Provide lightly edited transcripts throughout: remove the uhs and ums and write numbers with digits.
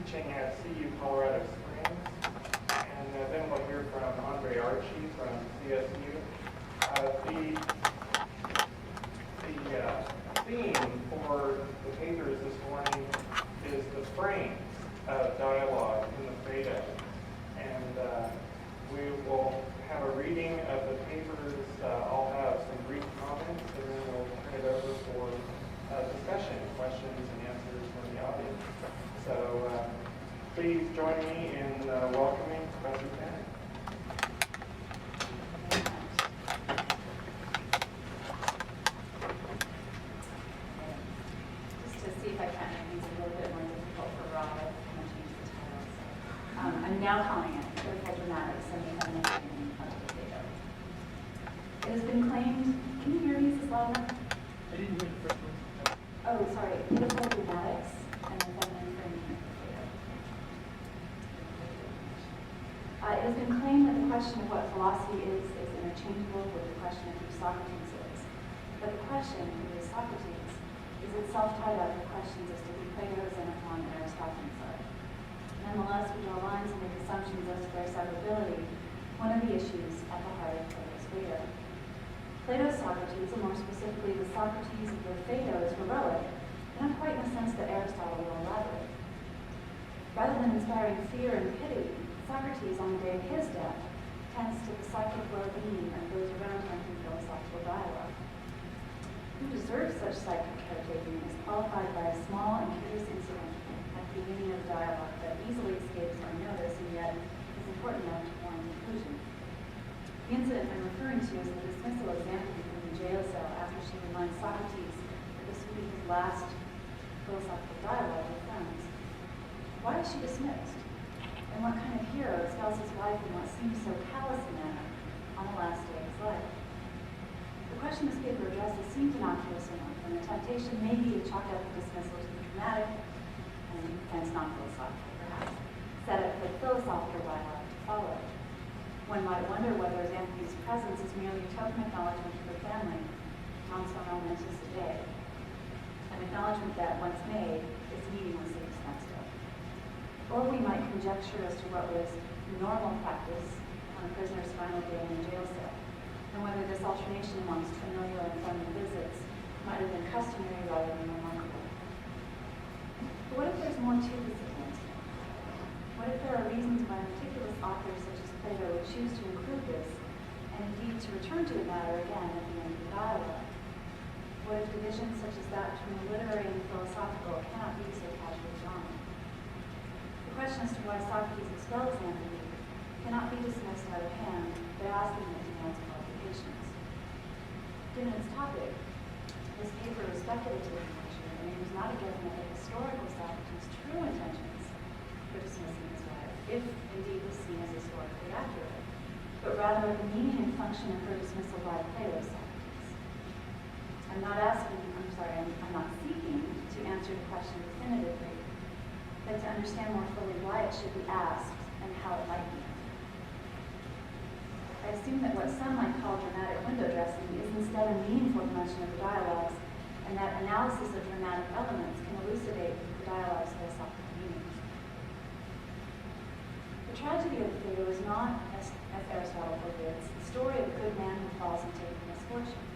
teaching at CU Colorado Springs. And then we'll hear from Andre Archie from CSU. The theme for the papers this morning is the frames of dialogue in the Phaedo. And we will have a reading of the papers. I'll have some brief comments, and then we'll turn it over for discussion, questions, and answers from the audience. So please join me in welcoming Professor Tanner. Just to see if I can make these a little bit more difficult for Rob, I'm going to change the title. So, I'm now calling it Critical Dramatics and the Feminine of the Phaedo. It has been claimed, can you hear me? Is this loud enough? I didn't hear the first one. Oh, sorry, Critical Dramatics and the Feminine Framing of the Phaedo. It has been claimed that the question of what philosophy is interchangeable with the question of who Socrates is. But the question, who is Socrates, is itself tied up with questions as to who Plato, Xenophon, and Aristophanes are. Nonetheless, we draw lines and make assumptions as to their severability, one of the issues at the heart of Plato's Phaedo. Plato's Socrates, and more specifically the Socrates of the Phaedo, is heroic, not quite in the sense that Aristotle will elaborate. Rather than inspiring fear and pity, Socrates, on the day of his death, tends to the psychic well-being of those around him through philosophical dialogue. Who deserves such psychic caretaking is qualified by a small and curious incident at the beginning of the dialogue that easily escapes our notice and yet is important enough to warrant inclusion. The incident I'm referring to is the dismissal of Xanthopy from the jail cell after she reminds Socrates that this would be his last philosophical dialogue with friends. Why is she dismissed? And what kind of hero expels his wife in what seems so callous a manner on the last day of his life? The question this paper addresses seems innocuous enough, and the temptation may be to chalk up the dismissal to the dramatic, and hence not philosophical perhaps, set up for the philosophical dialogue to follow. One might wonder whether Xanthopy's presence is merely a token acknowledgement of her family, non so momentous a day, an acknowledgement that, once made, is meaninglessly dispensed of. Or we might conjecture as to what was normal practice on a prisoner's final day in a jail cell, and whether this alternation amongst familiar and friendly visits might have been customary rather than remarkable. But what if there's more to this event? What if there are reasons why meticulous authors such as Plato would choose to include this, and indeed to return to the matter again at the end of the dialogue? What if divisions such as that between the literary and the philosophical cannot be so casually drawn? The question as to why Socrates expels Xanthopy cannot be dismissed out of hand by asking it demands qualifications. Given its topic, this paper is speculative in nature, and it is not a given of the historical Socrates' true intentions for dismissing his wife, if indeed was seen as historically accurate, but rather the meaning and function of her dismissal by Plato's Socrates. I'm not seeking to answer the question definitively, but to understand more fully why it should be asked and how it might be answered. I assume that what some might call dramatic window dressing is instead a meaningful dimension of the dialogues, and that analysis of dramatic elements can elucidate the dialogue's philosophical meanings. The tragedy of the Phaedo is not, as Aristotle forbids, the story of a good man who falls into misfortune.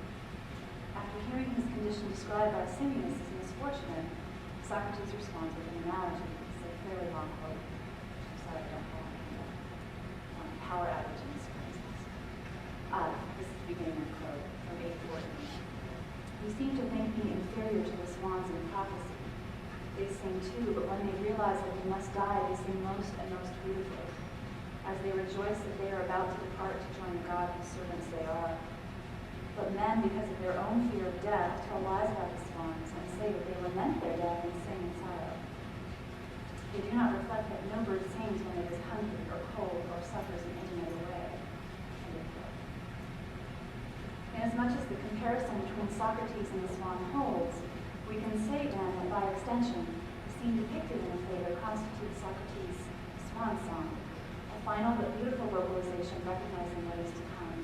After hearing his condition described by Simmias as misfortunate, Socrates responds with an analogy. It's a fairly long quote. I'm sorry, I don't have it. Power outage in this, for instance. This is the beginning of the quote from 840. You seem to think me inferior to the swans in prophecy. They sing too, but when they realize that they must die, they sing most and most beautifully, as they rejoice that they are about to depart to join the God whose servants they are. But men, because of their own fear of death, tell lies about the swans and say that they lament their death and sing in sorrow. They do not reflect that no bird sings when it is hungry or cold or suffers in any other way. Inasmuch as the comparison between Socrates and the swan holds, we can say then that by extension, the scene depicted in the Phaedo constitutes Socrates' swan song, a final but beautiful vocalization recognizing what is to come.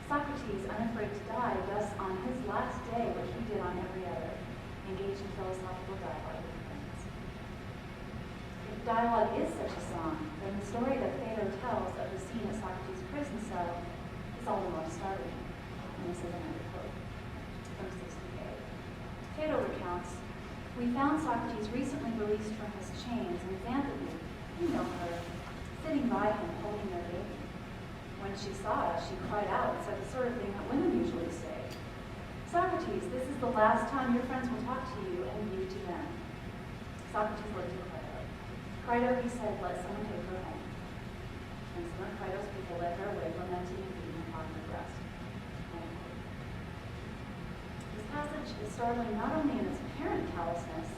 Socrates, unafraid to die, thus on his last day what he did on every other, engaged in philosophical dialogue with friends. dialogue is such a song, then the story that Phaedo tells of the scene at Socrates' prison cell is all the more startling. And this is another quote from 68. Phaedo recounts, "We found Socrates recently released from his chains, and Xanthippe, you know her, sitting by him holding their baby. When she saw us, she cried out and said the sort of thing that women usually say. 'Socrates, this is the last time your friends will talk to you and you to them.' Socrates looked at Phaedo. 'Phaedo,' he said, 'let someone take her home.' And some of Phaedo's people led her away, lamenting and beating upon her breast." This passage is startling not only in its apparent callousness,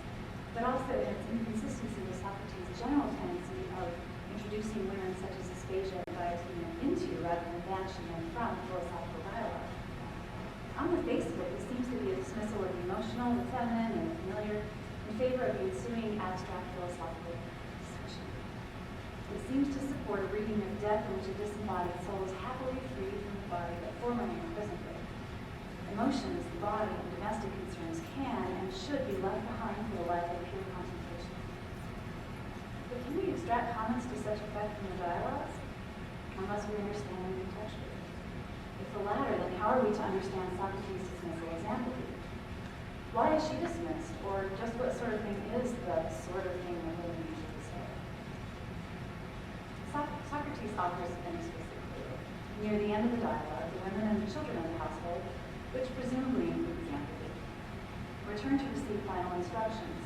but also in its inconsistency with Socrates' general tendency of introducing women such as Aspasia and Diotima into, rather than banishing them from, philosophical dialogue. On the face of it, this seems to be a dismissal of the emotional, the feminine, and the familiar in favor of the ensuing abstract philosophical discussion. It seems to support a reading of death in which a disembodied soul is happily freed from the body that formerly imprisoned it. Emotions, the body, and domestic concerns can and should be left behind for the life of pure contemplation. But can we extract comments to such effect from the dialogues? Unless we understand them contextually. If the latter, then how are we to understand Socrates' dismissal as Xanthippe? Why is she dismissed? Or just what sort of thing is the sort of thing that women usually say? Socrates offers an explicit clue. Near the end of the dialogue, the women and the children of the household, which presumably includes Xanthippe, return to receive final instructions,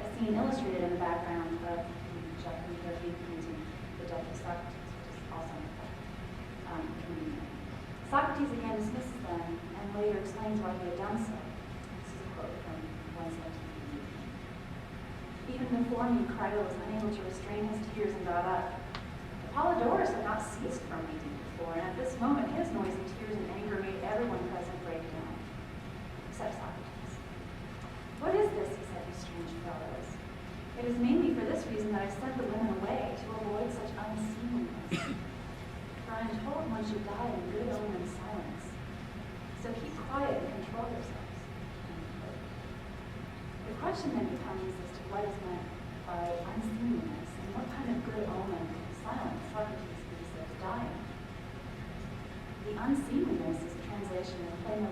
a scene illustrated in the background of the using the death of Socrates, which is also convenient. Socrates again dismisses them and later explains why he had done so. This is a quote from 117. "Even before me, Phaedo was unable to restrain his tears and got up. Apollodorus had not ceased from weeping before, and at this moment his noisy tears and anger made everyone present break down, except Socrates. 'What is this?' he said, 'you strange fellows? It is mainly for this reason that I sent the women away, to avoid such unseemliness. For I am told one should die in good omen and silence. So keep quiet and control yourselves.'" The question then becomes as to what is meant by unseemliness and what kind of good omen and silence Socrates sees as dying. The unseemliness is a translation of plain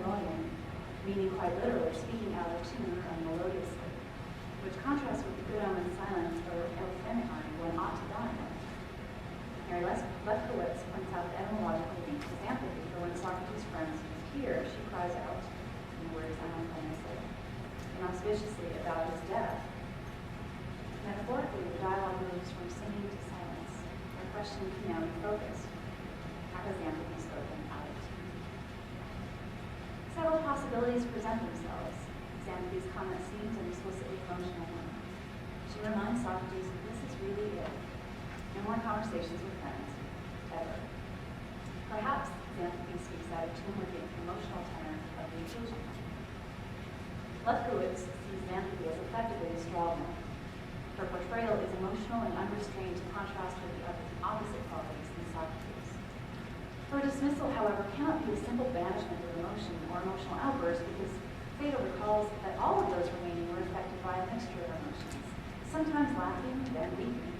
meaning quite literally speaking out of tune or melodiously, which contrasts with the good omen silence or euphenicon when ought to die. Mary Lefkowitz points out the etymological link to Xanthippe, for when Socrates' friends hear, she cries out, in the words simultaneously, inauspiciously about his death. Metaphorically, the dialogue moves from singing to silence, where question can now be focused. How has Xanthippe spoken out of tune? Several possibilities present themselves. Xanthippe's comment seems an explicitly emotional one. She reminds Socrates that this is really it. No more conversations with friends, ever. Perhaps Xanthippe speaks out of tune with the emotional tenor of the occasion. Lefkowitz sees Xanthippe as effectively a straw man. Her portrayal is emotional and unrestrained to contrast with the opposite qualities in Socrates. Her dismissal, however, cannot be a simple banishment of emotion or emotional outburst because Phaedo recalls that all of those remaining were affected by a mixture of emotions, sometimes laughing, then weeping.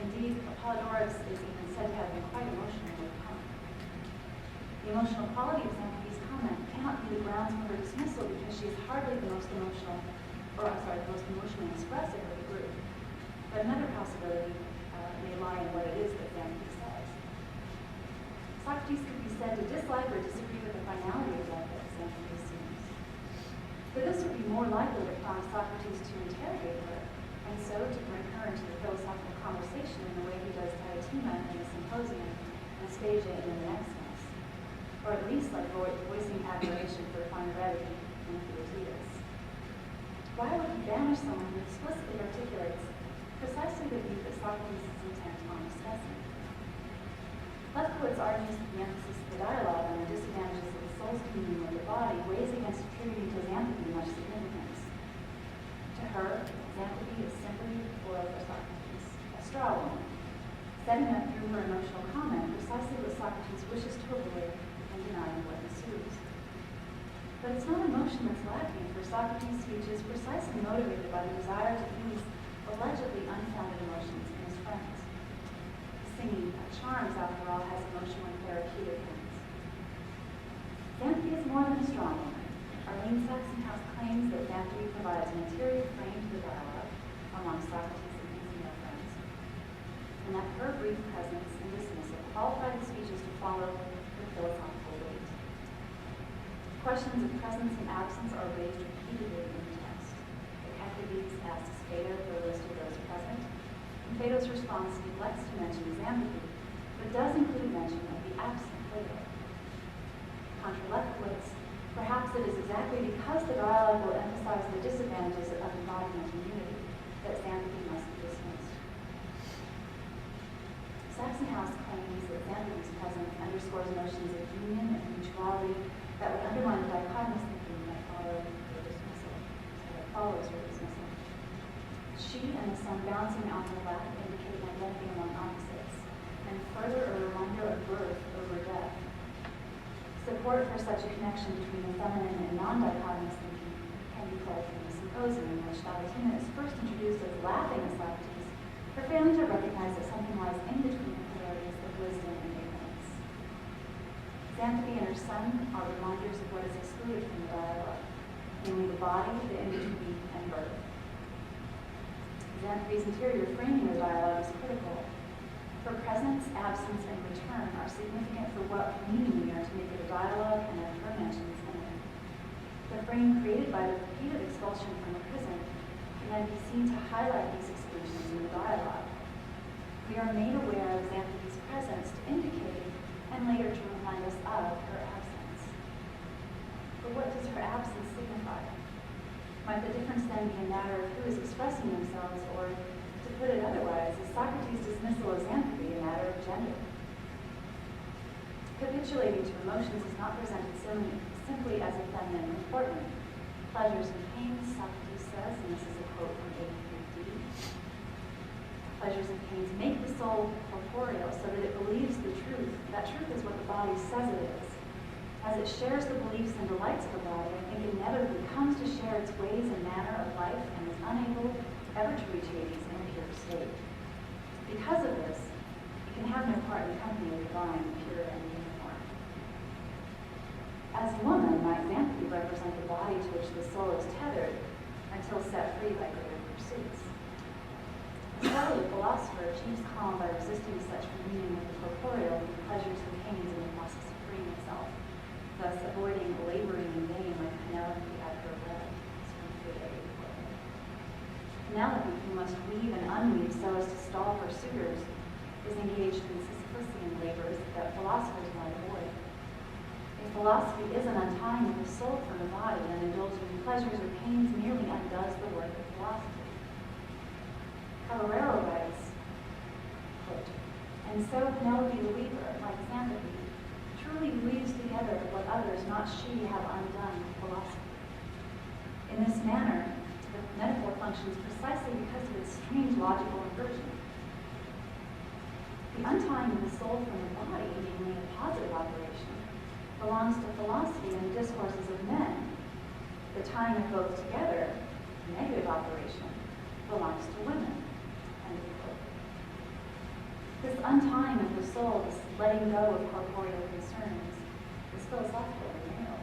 Indeed, Apollodorus is even said to have been quite emotional with comment. The emotional quality of Xanthippe's comment cannot be the grounds for her dismissal because she is hardly the most emotionally expressive of the group. But another possibility may lie in what it is that Xanthippe says. Socrates could be said to dislike or disagree with the finality of death that Xanthippe assumes. For this would be more likely to prompt Socrates to interrogate her, and so to bring her into the philosophical conversation in the way he does Diotima in the Symposium and Aspasia in the Maximus, or at least like voicing admiration for fine brevity in Theocritus. Why would he banish someone who explicitly articulates precisely the view that Socrates is intent on discussing? Lefkowitz argues that the emphasis of the dialogue on the disadvantages of the soul's communion with the body weighs against attributing to Xanthippe much significance. To her, Xanthippe is simply, or for Socrates, a straw woman, setting up through her emotional comment precisely what Socrates wishes to avoid and denying what ensues. But it's not emotion that's lacking, for Socrates' speech is precisely motivated by the desire to ease allegedly unfounded emotions in his friends. Singing charms, after all, has emotional and therapeutic ends. Xanthopy is more than a strong woman. Arlene Saxonhouse claims that Xanthopy provides an interior frame to the dialogue among Socrates and his female friends, and that her brief presence and dismissal qualify the speeches to follow with philosophical weight. Questions of presence and absence are raised repeatedly in the text. Epictetus asks Phaedo for a list of those present, and Phaedo's response neglects to mention Xanthopy, but does include mention of the absent Phaedo. Contra Lepidus, perhaps it is exactly because the dialogue will emphasize the disadvantages of embodiment and unity that Xanthopy must be dismissed. Saxonhouse claims that Xanthopy's presence underscores notions of union and mutuality that would undermine the dichotomous thinking that follows her dismissal. She and the sun bouncing on her lap indicate an identity among opposites, and further a reminder of birth over death. Support for such a connection between the feminine and non-dichotomous thinking can be played from the symposium in which Dabatina is first introduced as laughing at Socrates for failing to recognize that something lies in between the polarities of wisdom and ignorance. Xanthopy and her son are reminders of what is excluded from the dialogue, namely the body, the in-between, and birth. Xanthopy's interior framing of the dialogue is critical. For presence, absence, and return are significant for what meaning we are to make of the dialogue and of her mentions in it. The frame created by the repeated expulsion from the prison can then be seen to highlight these exclusions in the dialogue. We are made aware of Xanthopy's presence to indicate, and later to remind us of, her absence. But what does her absence signify? Might the difference then be a matter of who is expressing themselves, or, to put it otherwise, is Socrates' dismissal of Xanthopy a matter of gender? Capitulating to emotions is not presented simply as a feminine reportment. Pleasures and pains, Socrates says, and this is a quote from 83D, pleasures and pains make the soul corporeal so that it believes the truth. That truth is what the body says it is. As it shares the beliefs and delights of the body, I think inevitably comes to share its ways and manner of life and is unable ever to reach Hades in a pure state. Because of this, it can have no part in the company of the divine, pure and uniform. As woman, might Xanthopy represent the body to which the soul is tethered until set free by greater pursuits. A scholarly philosopher achieves calm by resisting such communion with the corporeal through pleasures and pains in the process of freeing itself, thus avoiding laboring in vain like Penelope at her wedding. Penelope, who must weave and unweave so as to stall her suitors, is engaged in Sisyphusian labors that philosophers might avoid. If philosophy is an untying of the soul from the body, and indulging in pleasures or pains merely undoes the work of philosophy. Caballero writes, quote, and so Penelope the weaver, like Xanthopy, truly weaves together what others, not she, have undone with philosophy. In this manner, the metaphor functions precisely because of its strange logical inversion. The untying of the soul from the body, namely a positive operation, belongs to philosophy and the discourses of men. The tying of both together, a negative operation, belongs to women. End of quote. This untying of the soul, this letting go of corporeal concerns, is philosophical and male.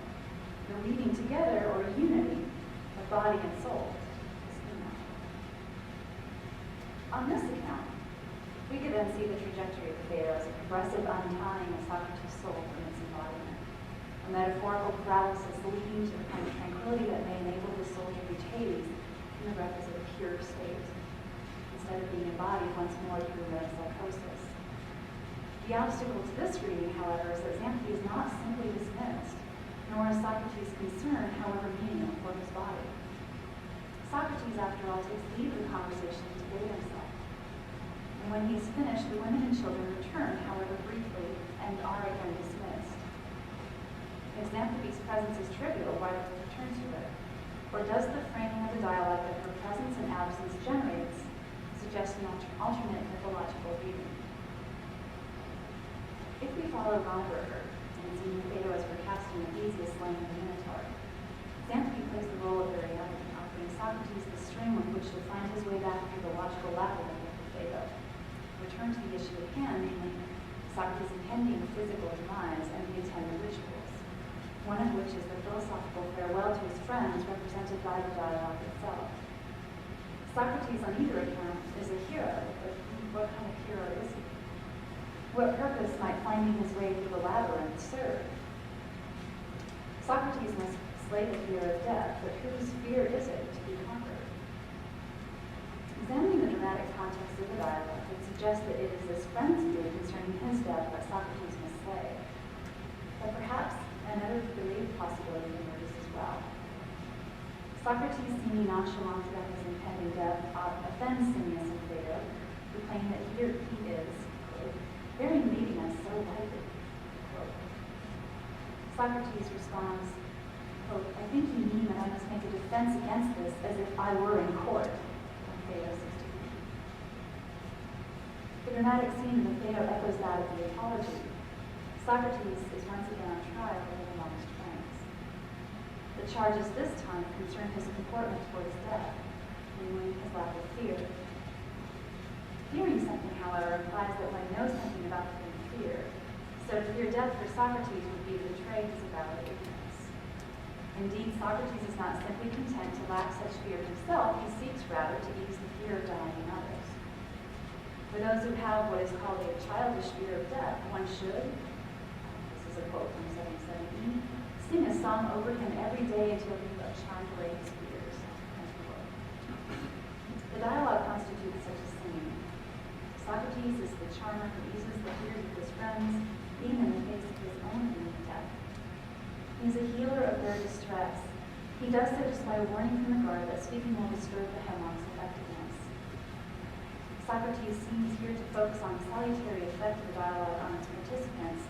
The weaving together, or unity, of body and soul is female. On this account, we could then see the trajectory of the Phaedo as a progressive untying of Socrates' soul from its embodiment, a metaphorical paralysis leading to the kind of tranquility that may enable the soul to reach Hades in the requisite pure state, instead of being embodied once more through metempsychosis. The obstacle to this reading, however, is that Xanthopy is not simply dismissed, nor is Socrates' concern, however menial, for his body. Socrates, after all, takes leave of the conversation to bathe himself. And when he is finished, the women and children return, however briefly, and are again dismissed. If Xanthopy's presence is trivial, why does it return to it? Or does the framing of the dialogue that her presence and absence generates suggest an alternate mythological reading? If we follow Ronberger and see Phaedo as recasting the Theseus slaying the Minotaur, Xanthopy plays the role of Ariadne, offering Socrates the string with which should find his way back through the logical labyrinth of the Phaedo. Return to the issue at hand, namely Socrates' impending physical demise and the attendant rituals, one of which is the philosophical farewell to his friends represented by the dialogue itself. Socrates, on either account, is a hero, but what kind of hero is he? What purpose might finding his way through the labyrinth serve? Socrates must slay the fear of death, but whose fear is it to be conquered? Examining the dramatic context of the dialogue would suggest that it is his friend's fear concerning his death that Socrates must slay. But perhaps another believed possibility emerges as well. Socrates, seeming nonchalant about his impending death, offends Simmias and Phaedo, who claim that here he is, quote, bearing leaving us so lightly. Quote. Socrates responds, quote, I think you mean that I must make a defense against this as if I were in court. Phaedo 16. The dramatic scene in the Phaedo echoes that of the apology. Socrates is once again on trial for his amongst friends. The charges this time concern his comportment towards death, namely his lack of fear. Fearing something, however, implies that one knows something about the thing feared. So to fear death for Socrates would be to betray his avowed ignorance. Indeed, Socrates is not simply content to lack such fear himself, he seeks rather to ease the fear of dying in others. For those who have what is called a childish fear of death, one should, this is a quote from 770, sing a song over him every day until he shall charm away his fears. The dialogue constitutes such a scene. Socrates is the charmer who eases the fears of his friends, even in the face of his own imminent death. He is a healer of their distress. He does so despite a warning from the guard that speaking will disturb the hemlock's effectiveness. Socrates seems here to focus on the salutary effect of the dialogue on its participants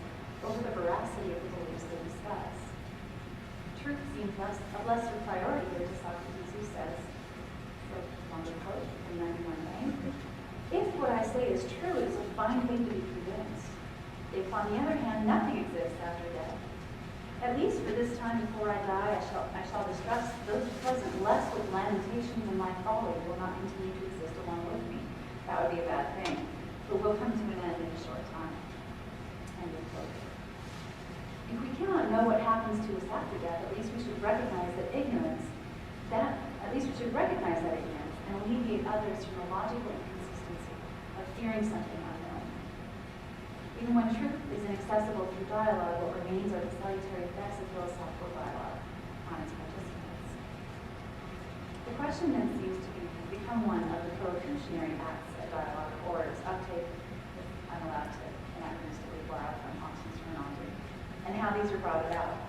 over the veracity of the beliefs they discuss. Truth seems of lesser priority here to Socrates, who says, longer quote from 91a, if what I say is true, it is a fine thing to be convinced. If, on the other hand, nothing exists after death, at least for this time before I die, I shall distress those present less with lamentations and my folly will not continue to exist along with me. That would be a bad thing, but will come to an end in a short time. End of quote. If we cannot know what happens to us after death, at least we should recognize that ignorance, and alleviate others from the logical inconsistency of fearing something unknown. Even when truth is inaccessible through dialogue, what remains are the salutary effects of philosophical dialogue on its participants. The question then seems to become one of the proecutionary acts of dialogue, or its uptake, if I'm allowed to anachronistically borrow from Austin's terminology, and how these are brought about.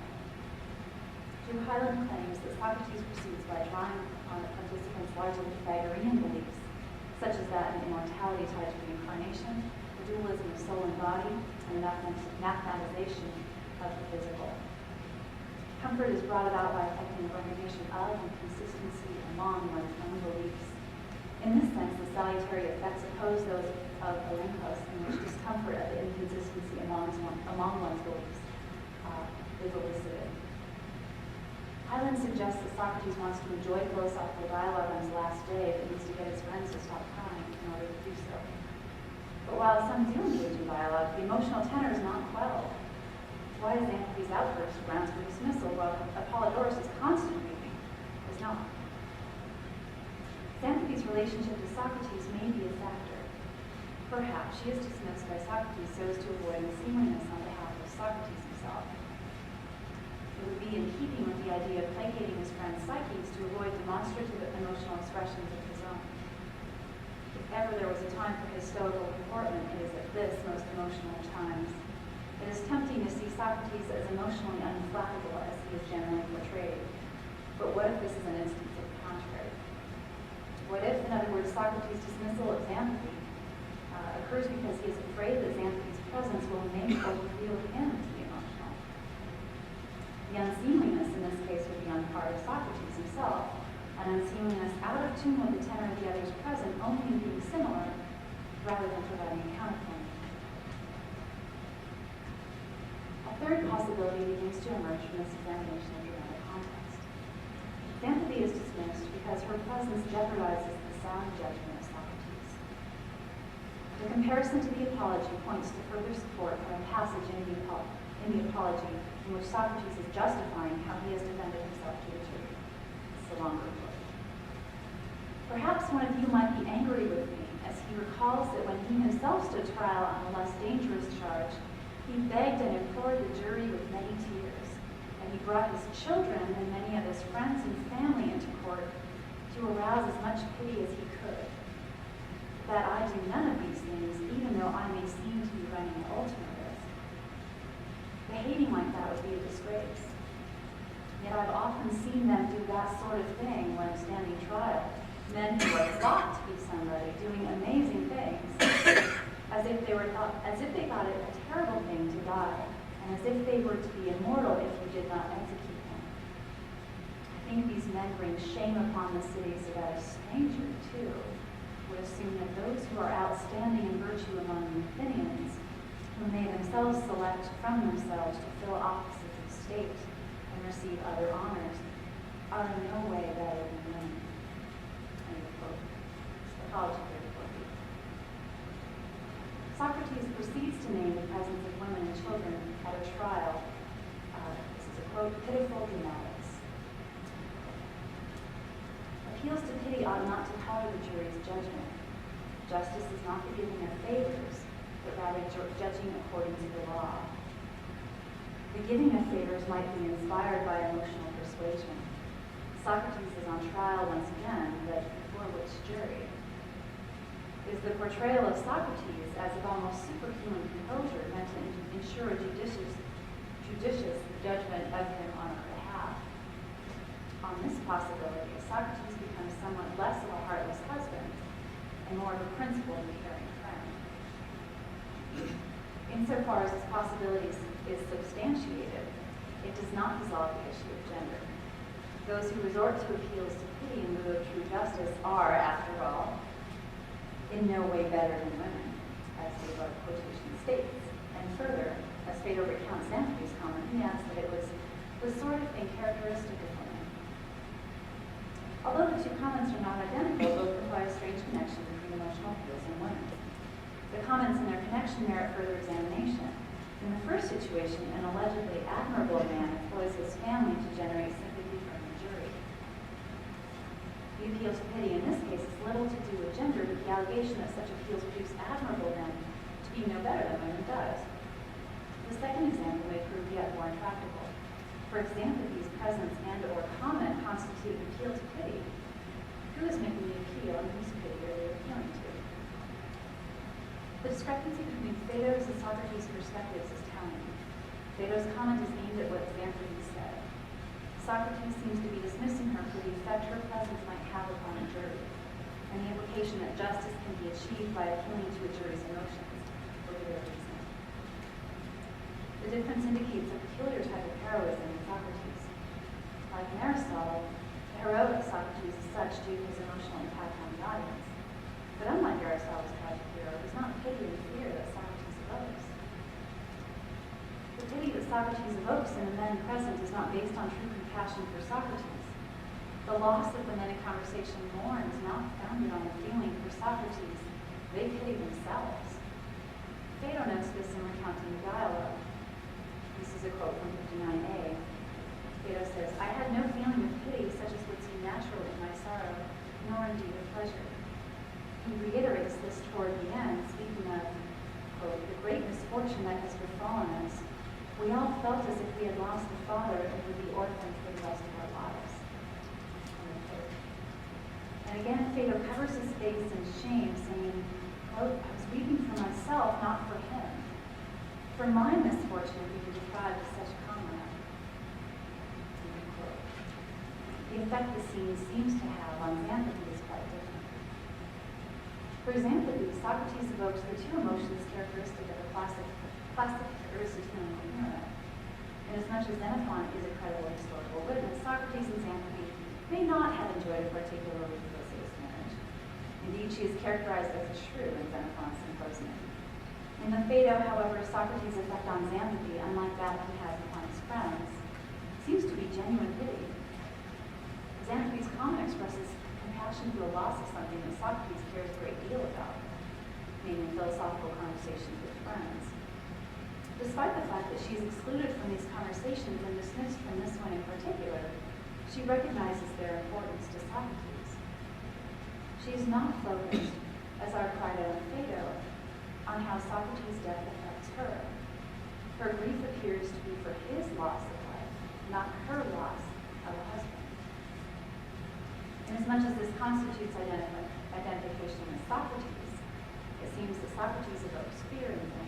Drew Highland claims that Socrates proceeds by drawing on the participants' largely Pythagorean beliefs, such as that of immortality tied to reincarnation, the dualism of soul and body, and the mathematization of the physical. Comfort is brought about by affecting the recognition of and consistency among one's own beliefs. In this sense, the salutary effects oppose those of Olympus, in which discomfort at the inconsistency among one's beliefs is elicited. Highland suggests that Socrates wants to enjoy philosophical dialogue on his last day, but needs to get his friends to stop crying in order to do so. But while some do engage in dialogue, the emotional tenor is not quelled. Why is Xanthippus' outburst grounds for dismissal, while Apollodorus' constant weeping is not? Xanthippus' relationship to Socrates may be a factor. Perhaps she is dismissed by Socrates so as to avoid unseemliness on behalf of Socrates himself. It would be in keeping with the idea of placating his friend's psyches to avoid demonstrative emotional expressions of his own. If ever there was a time for his stoical comportment, it is at this most emotional of times. It is tempting to see Socrates as emotionally unflappable as he is generally portrayed. But what if this is an instance of the contrary? What if, in other words, Socrates' dismissal of Xanthippe occurs because he is afraid that Xanthippe's presence will make or reveal him to be emotional? The unseemliness in this case would be on the part of Socrates himself, an unseemliness out of tune with the tenor of the others present, only being similar rather than providing a counterpoint. A third possibility begins to emerge from this examination of dramatic context. Xanthippe is dismissed because her presence jeopardizes the sound judgment of Socrates. The comparison to the Apology points to further support from a passage in the Apology in which Socrates is justifying how he has defended himself to the jury. It's a longer quote. Perhaps one of you might be angry with me as he recalls that when he himself stood trial on a less dangerous charge, he begged and implored the jury with many tears, and he brought his children and many of his friends and family into court to arouse as much pity as he could. That I do none of these things, even though I may seem to be running an ultimate risk. Behaving like that would be a disgrace. Yet I've often seen them do that sort of thing when standing trial. Men who are thought to be somebody doing amazing things, as if they thought it a terrible thing to die, and as if they were to be immortal if you did not execute them. I think these men bring shame upon the city so that a stranger, too, would assume that those who are outstanding in virtue among the Athenians, whom they themselves select from themselves to fill offices of state and receive other honors, are in no way better than women. End of quote. Apology for the quote. Socrates proceeds to name the presence of women and children at a trial. This is a quote, pitiful dramatics. Appeals to pity ought not to color the jury's judgment. Justice is not the giving of favors, but rather judging according to the law. The giving of favors might be inspired by emotional persuasion. Socrates is on trial once again, but before which jury? Is the portrayal of Socrates as of almost superhuman composure meant to ensure a judicious judgment of him on our behalf? On this possibility, Socrates becomes somewhat less of a heartless husband and more of a principled and caring friend. Insofar as this possibility is substantiated, it does not dissolve the issue of gender. Those who resort to appeals to pity in lieu of true justice are, after all, in no way better than women, as the above quotation states. And further, as Phaedo recounts Xanthippe's comment, he adds that it was the sort of thing characteristic of women. Although the two comments are not identical, both imply a strange connection between emotional appeals and women. The comments and their connection merit further examination. In the first situation, an allegedly admirable man employs his family to generate sympathy from the jury. The appeal to pity in this case is little to do with gender, but the allegation that such appeals produce admirable men to be no better than women does. The second example may prove yet more intractable. For example, these presence and or comment constitute an appeal to pity. Who is making the appeal and whose pity are they appealing to? The discrepancy between Phaedo's and Socrates' perspectives is telling. Phaedo's comment is aimed at what Xanthippe said. Socrates seems to be dismissing her for the effect her presence might have upon a jury, and the implication that justice can be achieved by appealing to a jury's emotions, for their reason. The difference indicates a peculiar type of heroism in Socrates. Like in Aristotle, the heroic Socrates is such due to his emotional impact on the audience. But unlike Aristotle's tragic hero, it is not pity and fear that Socrates evokes. The pity that Socrates evokes in the men present is not based on true compassion for Socrates. The loss of the men in conversation mourn is not founded on a feeling for Socrates. They pity themselves. Phaedo notes this in recounting the dialogue. This is a quote from 59a. Phaedo says, I had no feeling of pity such as would seem natural in my sorrow, nor indeed of pleasure. He reiterates this toward the end, speaking of, quote, the great misfortune that has befallen us. We all felt as if we had lost a father and would be orphans for the rest of our lives. And again, Phaedo covers his face in shame, saying, quote, I was weeping for myself, not for him. For my misfortune to be deprived of such a comrade. The effect the scene seems to have on Xanthippe is quite different. For Xanthippe, Socrates evokes the two emotions characteristic of the classic Aristotelian era. Inasmuch as Xenophon is a credible historical witness, Socrates and Xanthippe may not have enjoyed a particularly felicitous marriage. Indeed, she is characterized as a shrew in Xenophon's Symposium. In the Phaedo, however, Socrates' effect on Xanthippe, unlike that he has upon his friends, seems to be genuine pity. Xanthippes' comment expresses compassion for the loss of something that Socrates cares a great deal about, namely philosophical conversations with friends. Despite the fact that she is excluded from these conversations and dismissed from this one in particular, she recognizes their importance to Socrates. She is not focused, as are Phaedo and Phaedo, on how Socrates' death affects her. Her grief appears to be for his loss of life, not her loss of a husband. Inasmuch as this constitutes identification with Socrates, it seems that Socrates evokes fear in him.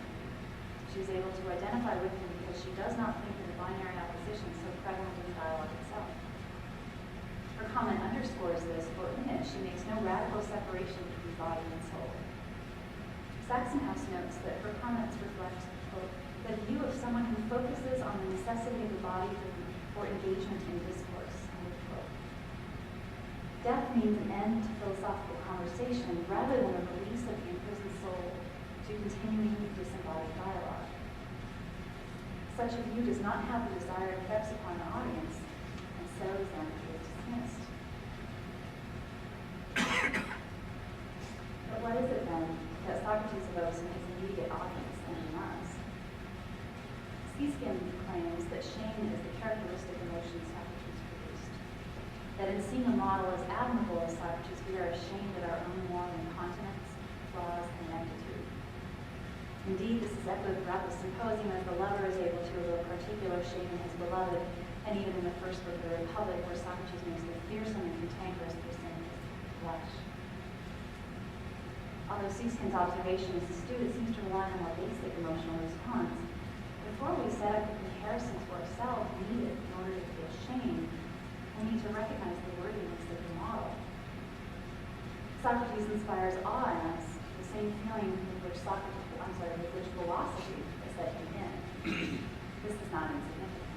She is able to identify with him because she does not think of the binary opposition so prevalent in the dialogue itself. Her comment underscores this, for in it she makes no radical separation between body and soul. Saxonhouse notes that her comments reflect, quote, the view of someone who focuses on the necessity of the body for engagement in discourse, end quote. Death means an end to philosophical conversation rather than a release of the imprisoned soul to continuing disembodied dialogue. Such a view does not have the desired effects upon the audience, and so Xanthippe is dismissed. But what is it then that Socrates evokes in his immediate audience and in us? Siskin claims that shame is the characteristic emotion Socrates produced. That in seeing a model as admirable as Socrates, we are ashamed at our own moral incontinence, flaws, and ineptitude. Indeed, this is echoed throughout the symposium as the lover is able to evoke particular shame in his beloved, and even in the first book of the Republic, where Socrates makes the fearsome and cantankerous person his flesh. Although Siskin's observation is astute, it seems to rely on a more basic emotional response. Before we set up the comparison to ourselves needed in order to feel shame, we need to recognize the worthiness of the model. Socrates inspires awe in us, the same feeling with which philosophy is set him in. This is not insignificant.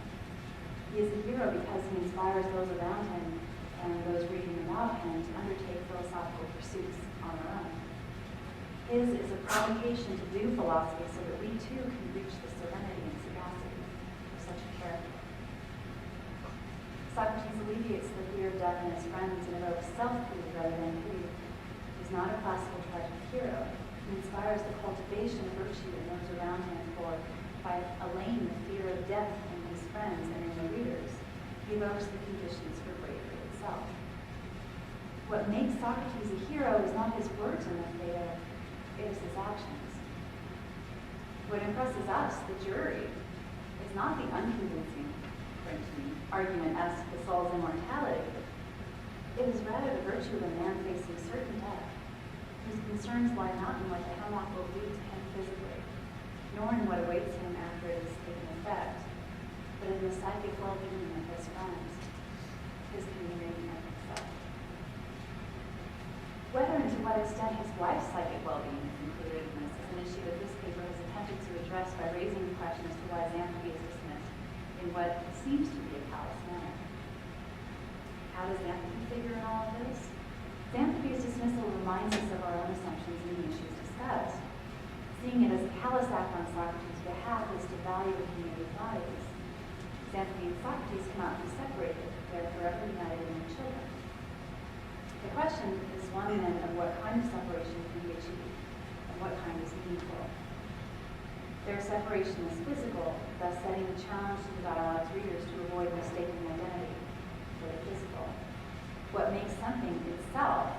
He is a hero because he inspires those around him and those reading about him to undertake philosophical pursuits on their own. His is a provocation to do philosophy so that we too can reach the serenity and sagacity of such a character. Socrates alleviates the fear of death in his friends and evokes self-pity rather than pity. He's not a classical tragic hero. He inspires the cultivation of virtue in those around him, for by allaying the fear of death in his friends and in the readers, he evokes the conditions for bravery itself. What makes Socrates a hero is not his words in the Phaedo, it is his actions. What impresses us, the jury, is not the unconvincing argument as to the soul's immortality. It is rather the virtue of a man facing certain death, whose concerns lie not in what the hemlock will do to him physically, nor in what awaits him after it has taken effect, but in the psychic well-being of his friends, his community, and himself. Whether and to what extent his wife's psychic well-being is included in this is an issue that this paper has attempted to address by raising the question as to why Xanthippe is dismissed in what seems to be a callous manner. How does Xanthippe figure in all of this? Xanthippe's dismissal reminds us of our own assumptions in the issues discussed. Seeing it as a callous act on Socrates' behalf is to value the community bodies. Xanthippe and Socrates cannot be separated, they are forever united in their children. The question is one then of what kind of separation can be achieved, and what kind is meaningful. Their separation is physical, thus setting the challenge to the dialogue's readers to avoid mistaking identity for the physical. What makes something itself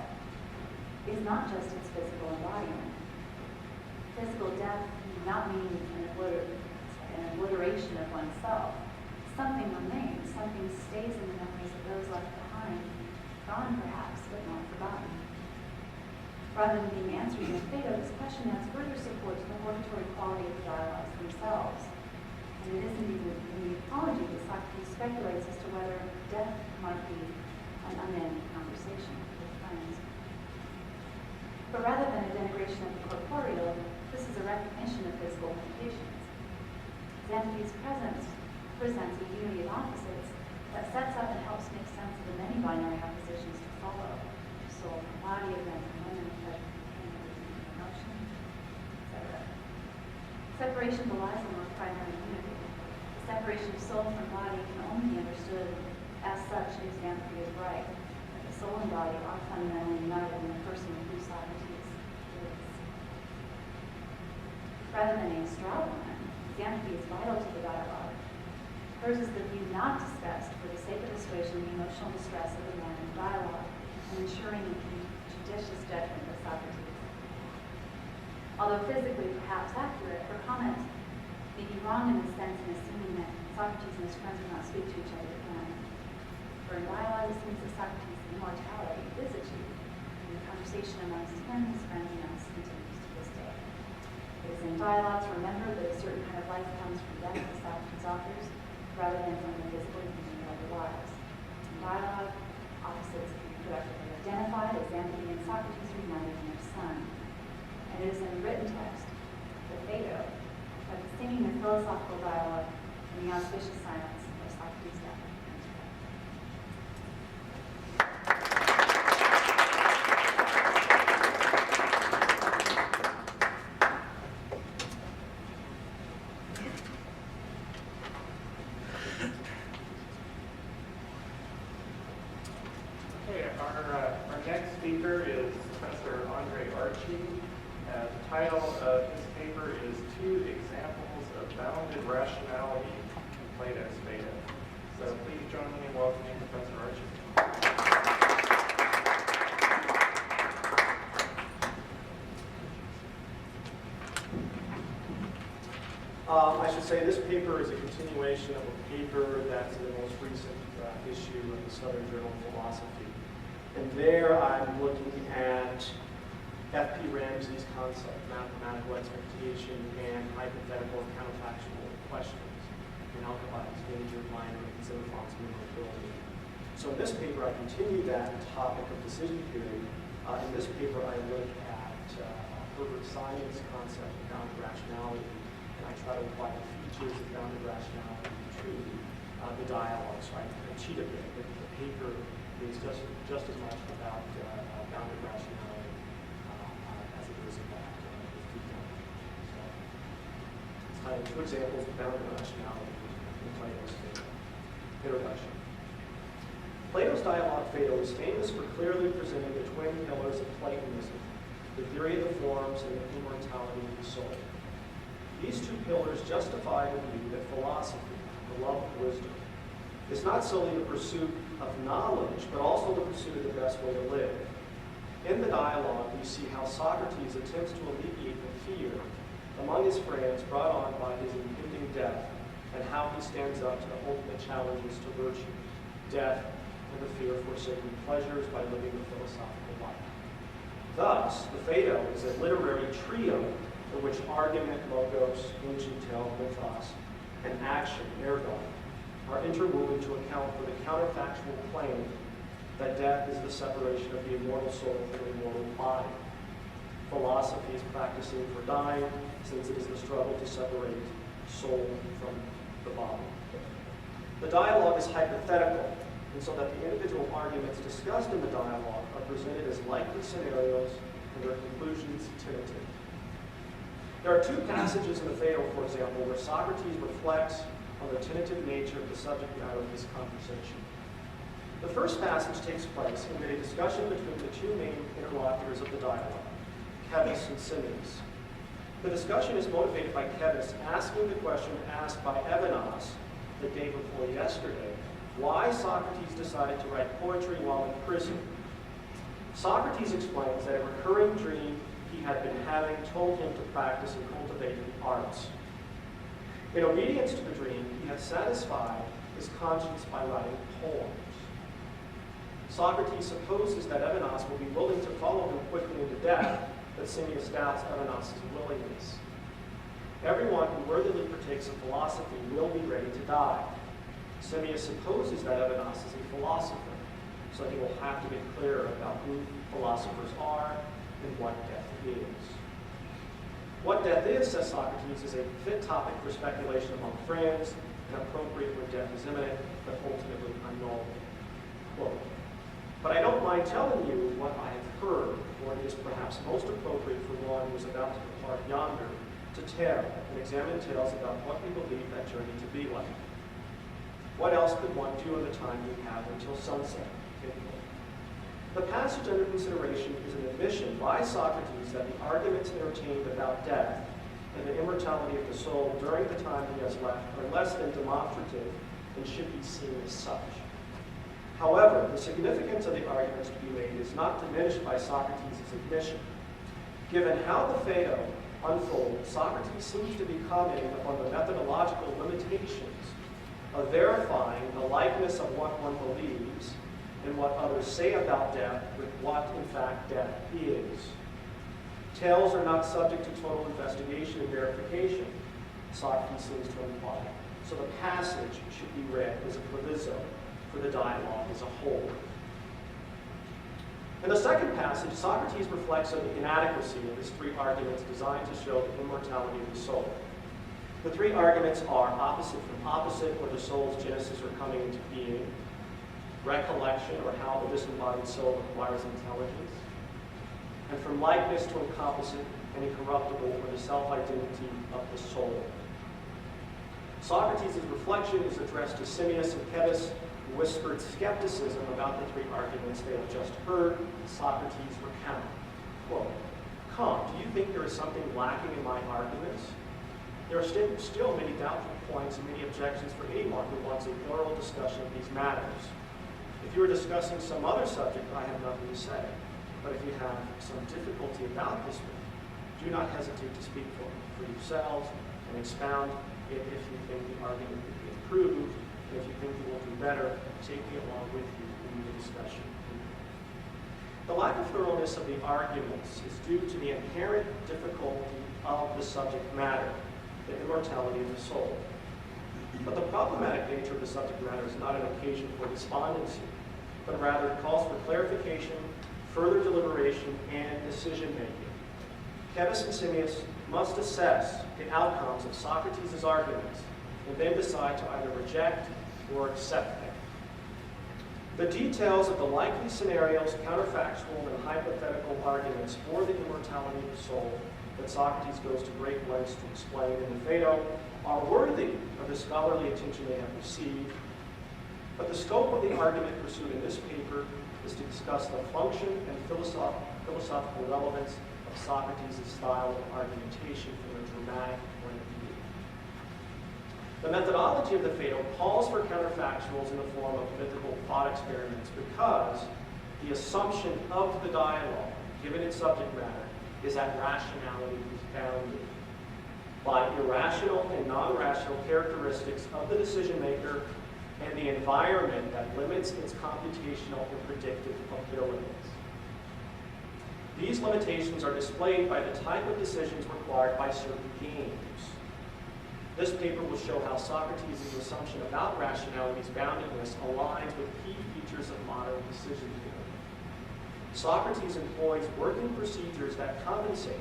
is not just its physical embodiment. Physical death does not mean an obliteration of oneself. Something remains, something stays in the memories of those left behind, gone perhaps, but not forgotten. Rather than being answered in Phaedo, this question adds further support to the hortatory quality of the dialogues themselves. And it is indeed in the apology that Socrates speculates as to whether death might be an unending conversation with friends. But rather than a denigration of the corporeal, this is a recognition of physical limitations. Xanthippe's presence presents a unity of opposites that sets up and helps make sense of the many binary oppositions to follow: soul from body, event from women, pleasure from pain, reason from emotion, etc. Separation belies a more primary unity. The separation of soul from body can only be understood As such, Xanthi is right, that the soul and body are fundamentally united in the person of who Socrates is. Rather than a straw woman, Xanthi is vital to the dialogue. Hers is the view not discussed for the sake of assuaging the emotional distress of the man in the dialogue and ensuring the judicious judgment of Socrates. Although physically perhaps accurate, her comment may be wrong in the sense in assuming that Socrates and his friends will not speak to each other again. For in dialogue, it seems that Socrates' immortality is achieved, and the conversation amongst him, his friends, and us continues to this day. It is in dialogue to remember that a certain kind of life comes from death, as Socrates offers, rather than from the physical union of our lives. In dialogue, opposites can be productively identified as Xanthi and Socrates are united in their son. And it is in the written text, the Phaedo, that the singing of philosophical dialogue and the auspicious silence of Socrates' death. Okay, our next speaker is Professor Andre Archie. The title of his paper is Two Examples of Bounded Rationality in Plato's Phaedo. So please join me in welcoming Professor Archie. I should say this paper is a continuation of a paper that's in the most recent issue of the Southern Journal of Philosophy. And there I'm looking at F.P. Ramsey's concept, mathematical expectation, and hypothetical and counterfactual questions in Alcibiades, major, minor, and Xenophon's numerability. So in this paper, I continue that topic of decision theory. In this paper, I look at Herbert Simon's concept of bounded rationality, and I try to apply the features of bounded rationality to the dialogue. So I cheat a bit, but the paper is just as much about bounded rationality as it is about feedback. So it's kind of two examples of bounded rationality in Plato's Phaedo. Introduction. Plato's dialogue Phaedo is famous for clearly presenting the twin pillars of Platonism, the theory of the forms and the immortality of the soul. These two pillars justify the view that philosophy, the love of wisdom, is not solely the pursuit of knowledge, but also the pursuit of the best way to live. In the dialogue, we see how Socrates attempts to alleviate the fear among his friends brought on by his impending death, and how he stands up to the ultimate challenges to virtue, death, and the fear of forsaking pleasures by living the philosophical life. Thus, the Phaedo is a literary trio in which argument, logos, ancient tale, mythos, and action, ergon, are interwoven to account for the counterfactual claim that death is the separation of the immortal soul from the immortal body. Philosophy is practicing for dying, since it is the struggle to separate soul from the body. The dialogue is hypothetical, and so that the individual arguments discussed in the dialogue are presented as likely scenarios and their conclusions tentative. There are two passages in the Phaedo, for example, where Socrates reflects on the tentative nature of the subject matter of this conversation. The first passage takes place in a discussion between the two main interlocutors of the dialogue, Chevis and Simmias. The discussion is motivated by Chevis asking the question asked by Evenos the day before yesterday, why Socrates decided to write poetry while in prison. Socrates explains that a recurring dream he had been having told him to practice and cultivate the arts. In obedience to the dream, he had satisfied his conscience by writing poems. Socrates supposes that Evenos will be willing to follow him quickly into death, but Simmias doubts Evenos' willingness. Everyone who worthily partakes of philosophy will be ready to die. Simmias supposes that Evenos is a philosopher, so he will have to get clearer about who philosophers are and what death is. What death is, says Socrates, is a fit topic for speculation among friends and appropriate when death is imminent, but ultimately unknowable. Quote, but I don't mind telling you what I have heard, for it is perhaps most appropriate for one who is about to depart yonder to tell and examine tales about what we believe that journey to be like. What else could one do in the time we have until sunset? The passage under consideration is an admission by Socrates that the arguments entertained about death and the immortality of the soul during the time he has left are less than demonstrative and should be seen as such. However, the significance of the arguments to be made is not diminished by Socrates' admission. Given how the Phaedo unfolds, Socrates seems to be commenting upon the methodological limitations of verifying the likeness of what one believes and what others say about death with what, in fact, death is. Tales are not subject to total investigation and verification, Socrates seems to imply. So the passage should be read as a proviso for the dialogue as a whole. In the second passage, Socrates reflects on the inadequacy of his three arguments designed to show the immortality of the soul. The three arguments are opposite from opposite, where the soul's genesis or coming into being, recollection, or how the disembodied soul acquires intelligence, and from likeness to incomposite and incorruptible, or the self-identity of the soul. Socrates' reflection is addressed to Simmias and Phaedo, who whispered skepticism about the three arguments they have just heard. Socrates recount, quote, "Come, do you think there is something lacking in my arguments? There are still many doubtful points and many objections for anyone who wants a thorough discussion of these matters. If you are discussing some other subject, I have nothing to say. But if you have some difficulty about this one, do not hesitate to speak for yourselves and expound it if you think the argument could be improved. And if you think you will do better, take me along with you in the discussion." The lack of thoroughness of the arguments is due to the inherent difficulty of the subject matter, the immortality of the soul. But the problematic nature of the subject matter is not an occasion for despondency, but rather calls for clarification, further deliberation, and decision-making. Phaedo and Simmias must assess the outcomes of Socrates' arguments and then decide to either reject or accept them. The details of the likely scenarios, counterfactual, and hypothetical arguments for the immortality of the soul that Socrates goes to great lengths to explain in the Phaedo are worthy of the scholarly attention they have received, but the scope of the argument pursued in this paper is to discuss the function and philosophical relevance of Socrates' style of argumentation from a dramatic point of view. The methodology of the Phaedo calls for counterfactuals in the form of mythical thought experiments because the assumption of the dialogue, given its subject matter, is that rationality is bounded by irrational and non-rational characteristics of the decision maker and the environment that limits its computational and predictive abilities. These limitations are displayed by the type of decisions required by certain games. This paper will show how Socrates' assumption about rationality's boundedness aligns with key features of modern decision theory. Socrates employs working procedures that compensate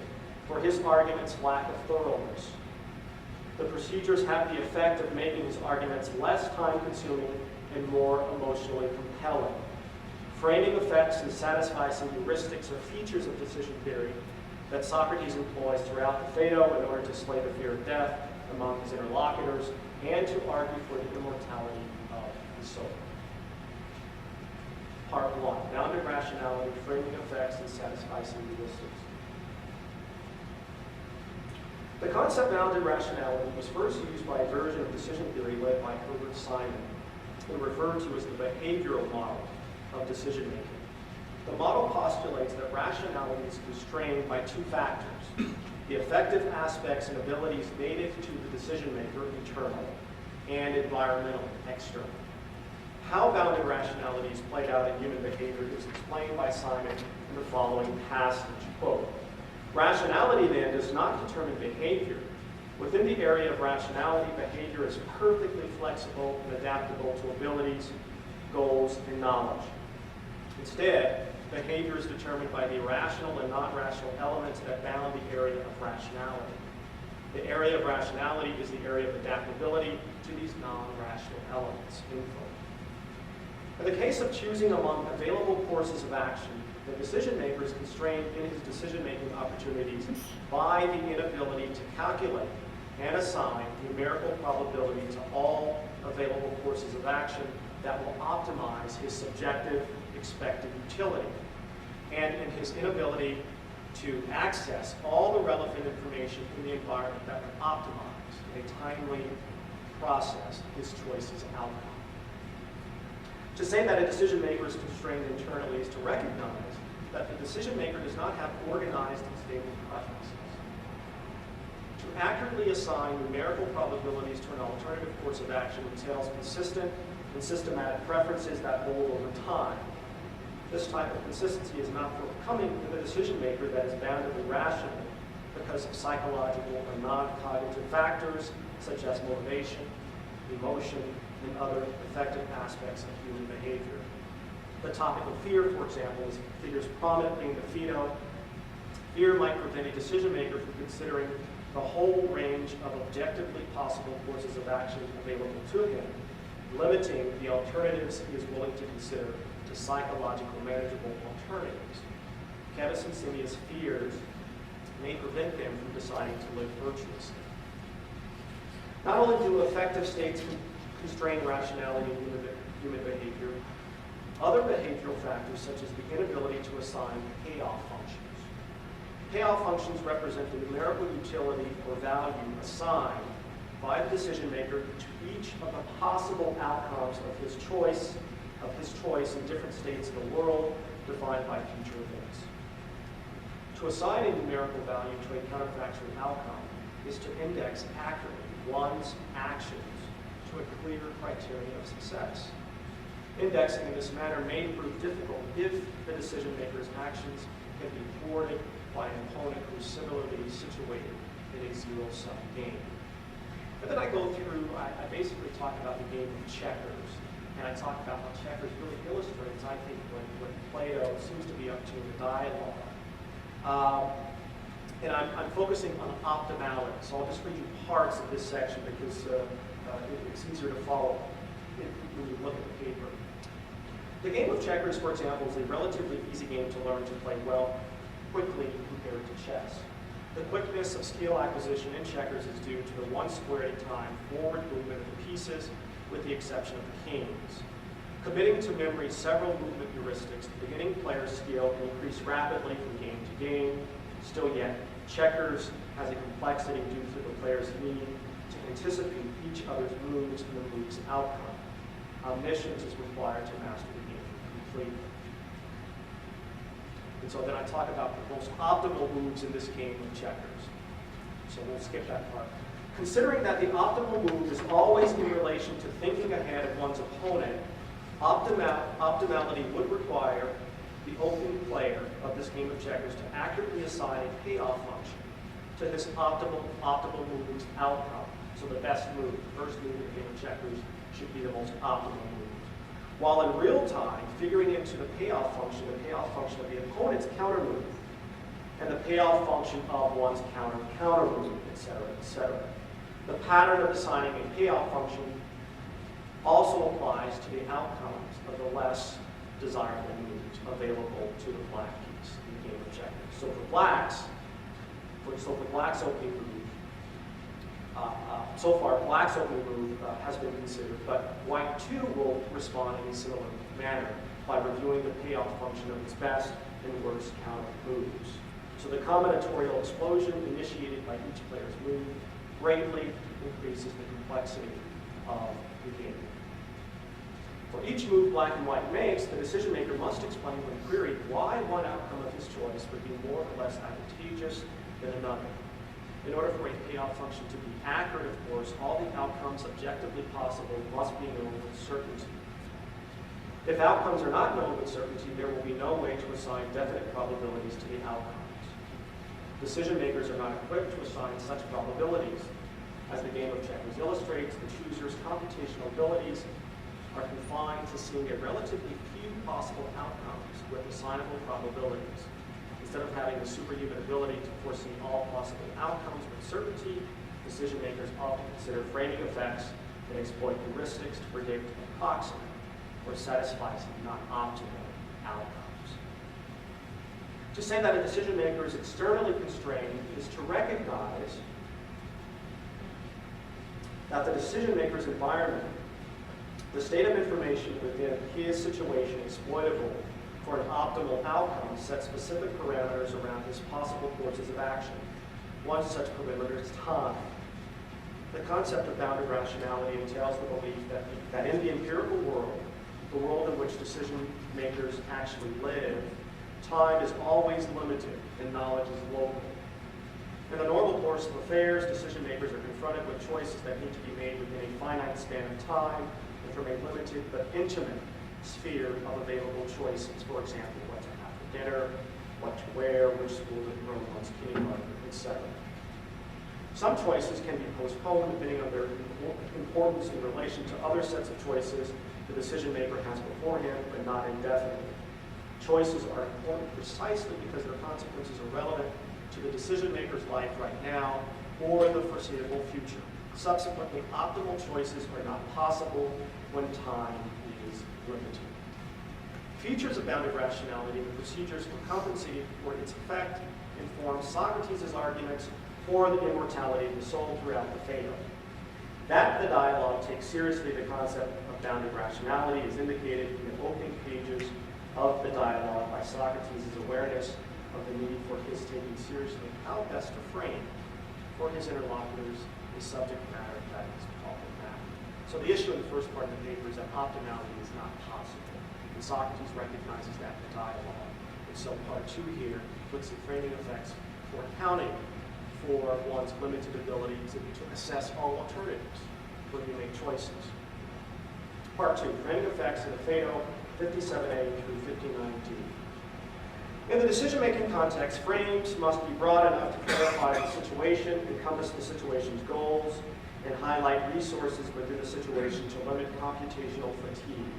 for his argument's lack of thoroughness. The procedures have the effect of making his arguments less time-consuming and more emotionally compelling. Framing effects and satisficing heuristics are features of decision theory that Socrates employs throughout the Phaedo in order to slay the fear of death among his interlocutors and to argue for the immortality of the soul. Part 1, bounded rationality, framing effects, and satisficing heuristics. The concept bounded rationality was first used by a version of decision theory led by Herbert Simon and referred to as the behavioral model of decision making. The model postulates that rationality is constrained by two factors: the affective aspects and abilities native to the decision maker, internal, and environmental, external. How bounded rationality is played out in human behavior is explained by Simon in the following passage, quote, "Rationality, then, does not determine behavior. Within the area of rationality, behavior is perfectly flexible and adaptable to abilities, goals, and knowledge. Instead, behavior is determined by the irrational and non-rational elements that bound the area of rationality. The area of rationality is the area of adaptability to these non-rational elements." In the case of choosing among available courses of action, the decision maker is constrained in his decision-making opportunities by the inability to calculate and assign numerical probability to all available courses of action that will optimize his subjective expected utility, and in his inability to access all the relevant information in the environment that would optimize in a timely process his choice's outcome. To say that a decision maker is constrained internally is to recognize that the decision maker does not have organized and stable preferences. To accurately assign numerical probabilities to an alternative course of action entails consistent and systematic preferences that hold over time. This type of consistency is not forthcoming with a decision maker that is boundedly rational because of psychological or non-cognitive factors such as motivation, emotion, and other affective aspects of human behavior. The topic of fear, for example, figures prominently in the Phaedo. Fear might prevent a decision maker from considering the whole range of objectively possible courses of action available to him, limiting the alternatives he is willing to consider to psychological manageable alternatives. Kevin and Simia's fears may prevent them from deciding to live virtuously. Not only do affective states constrain rationality in human behavior, other behavioral factors such as the inability to assign payoff functions. Payoff functions represent the numerical utility or value assigned by the decision maker to each of the possible outcomes of his choice in different states of the world defined by future events. To assign a numerical value to a counterfactual outcome is to index accurately one's actions to a clear criteria of success. Indexing in this manner may prove difficult if the decision maker's actions can be thwarted by an opponent who is similarly situated in a zero-sum game. And then I go through, I basically talk about the game of checkers, and I talk about how checkers really illustrates, I think, what Phaedo seems to be up to in the dialogue. And I'm focusing on optimality, so I'll just read you parts of this section because it's easier to follow when you look at the paper. The game of checkers, for example, is a relatively easy game to learn to play well quickly compared to chess. The quickness of skill acquisition in checkers is due to the one square at a time forward movement of the pieces, with the exception of the kings. Committing to memory several movement heuristics, the beginning player's skill can increase rapidly from game to game. Still yet, checkers has a complexity due to the player's need to anticipate each other's moves and the move's outcome. Omniscience is required to master the game completely. And so then I talk about the most optimal moves in this game of checkers. So we'll skip that part. Considering that the optimal move is always in relation to thinking ahead of one's opponent, optimality would require the opening player of this game of checkers to accurately assign a payoff function to this optimal move's outcome. So the best move, the first move in the game of checkers, should be the most optimal move. While in real time, figuring into the payoff function of the opponent's counter move, and the payoff function of one's counter move, etc., etc. The pattern of assigning a payoff function also applies to the outcomes of the less desirable moves available to the black piece in the game of checkers. So for black's opening move, so far black's opening move has been considered, but white too will respond in a similar manner by reviewing the payoff function of its best and worst counter moves. So the combinatorial explosion initiated by each player's move greatly increases the complexity of the game. For each move black and white makes, the decision maker must explain when queried why one outcome of his choice would be more or less advantageous than another. In order for a payoff function to be accurate, of course, all the outcomes objectively possible must be known with certainty. If outcomes are not known with certainty, there will be no way to assign definite probabilities to the outcomes. Decision makers are not equipped to assign such probabilities. As the game of checkers illustrates, the chooser's computational abilities are confined to seeing a relatively few possible outcomes with assignable probabilities. Instead of having the superhuman ability to foresee all possible outcomes with certainty, decision makers often consider framing effects that exploit heuristics to predict approximate or satisfactory, not optimal outcomes. To say that a decision maker is externally constrained is to recognize that the decision maker's environment the state of information within his situation exploitable for an optimal outcome sets specific parameters around his possible courses of action. One such parameter is time. The concept of bounded rationality entails the belief that in the empirical world, the world in which decision makers actually live, time is always limited and knowledge is local. In the normal course of affairs, decision makers are confronted with choices that need to be made within a finite span of time and from a limited but intimate sphere of available choices. For example, what to have for dinner, what to wear, which school to enroll in one's kindergarten, etc. Some choices can be postponed depending on their importance in relation to other sets of choices the decision maker has before him, but not indefinitely. Choices are important precisely because their consequences are relevant to the decision maker's life right now or the foreseeable future. Subsequently, optimal choices are not possible when time is limited. Features of bounded rationality and the procedures for compensating for its effect inform Socrates' arguments for the immortality of the soul throughout the Phaedo. That the dialogue takes seriously the concept of bounded rationality is indicated in the opening pages of the dialogue by Socrates' awareness of the need for his taking seriously how best to frame for his interlocutors a subject matter that is problematic. So the issue in the first part of the paper is that optimality is not possible, and Socrates recognizes that in the dialogue. And so part 2 here looks at framing effects for accounting for one's limited ability to assess all alternatives when you make choices. Part 2, framing effects in the Phaedo, 57a through 59d. In the decision-making context, frames must be broad enough to clarify the situation, encompass the situation's goals, and highlight resources within the situation to limit computational fatigue.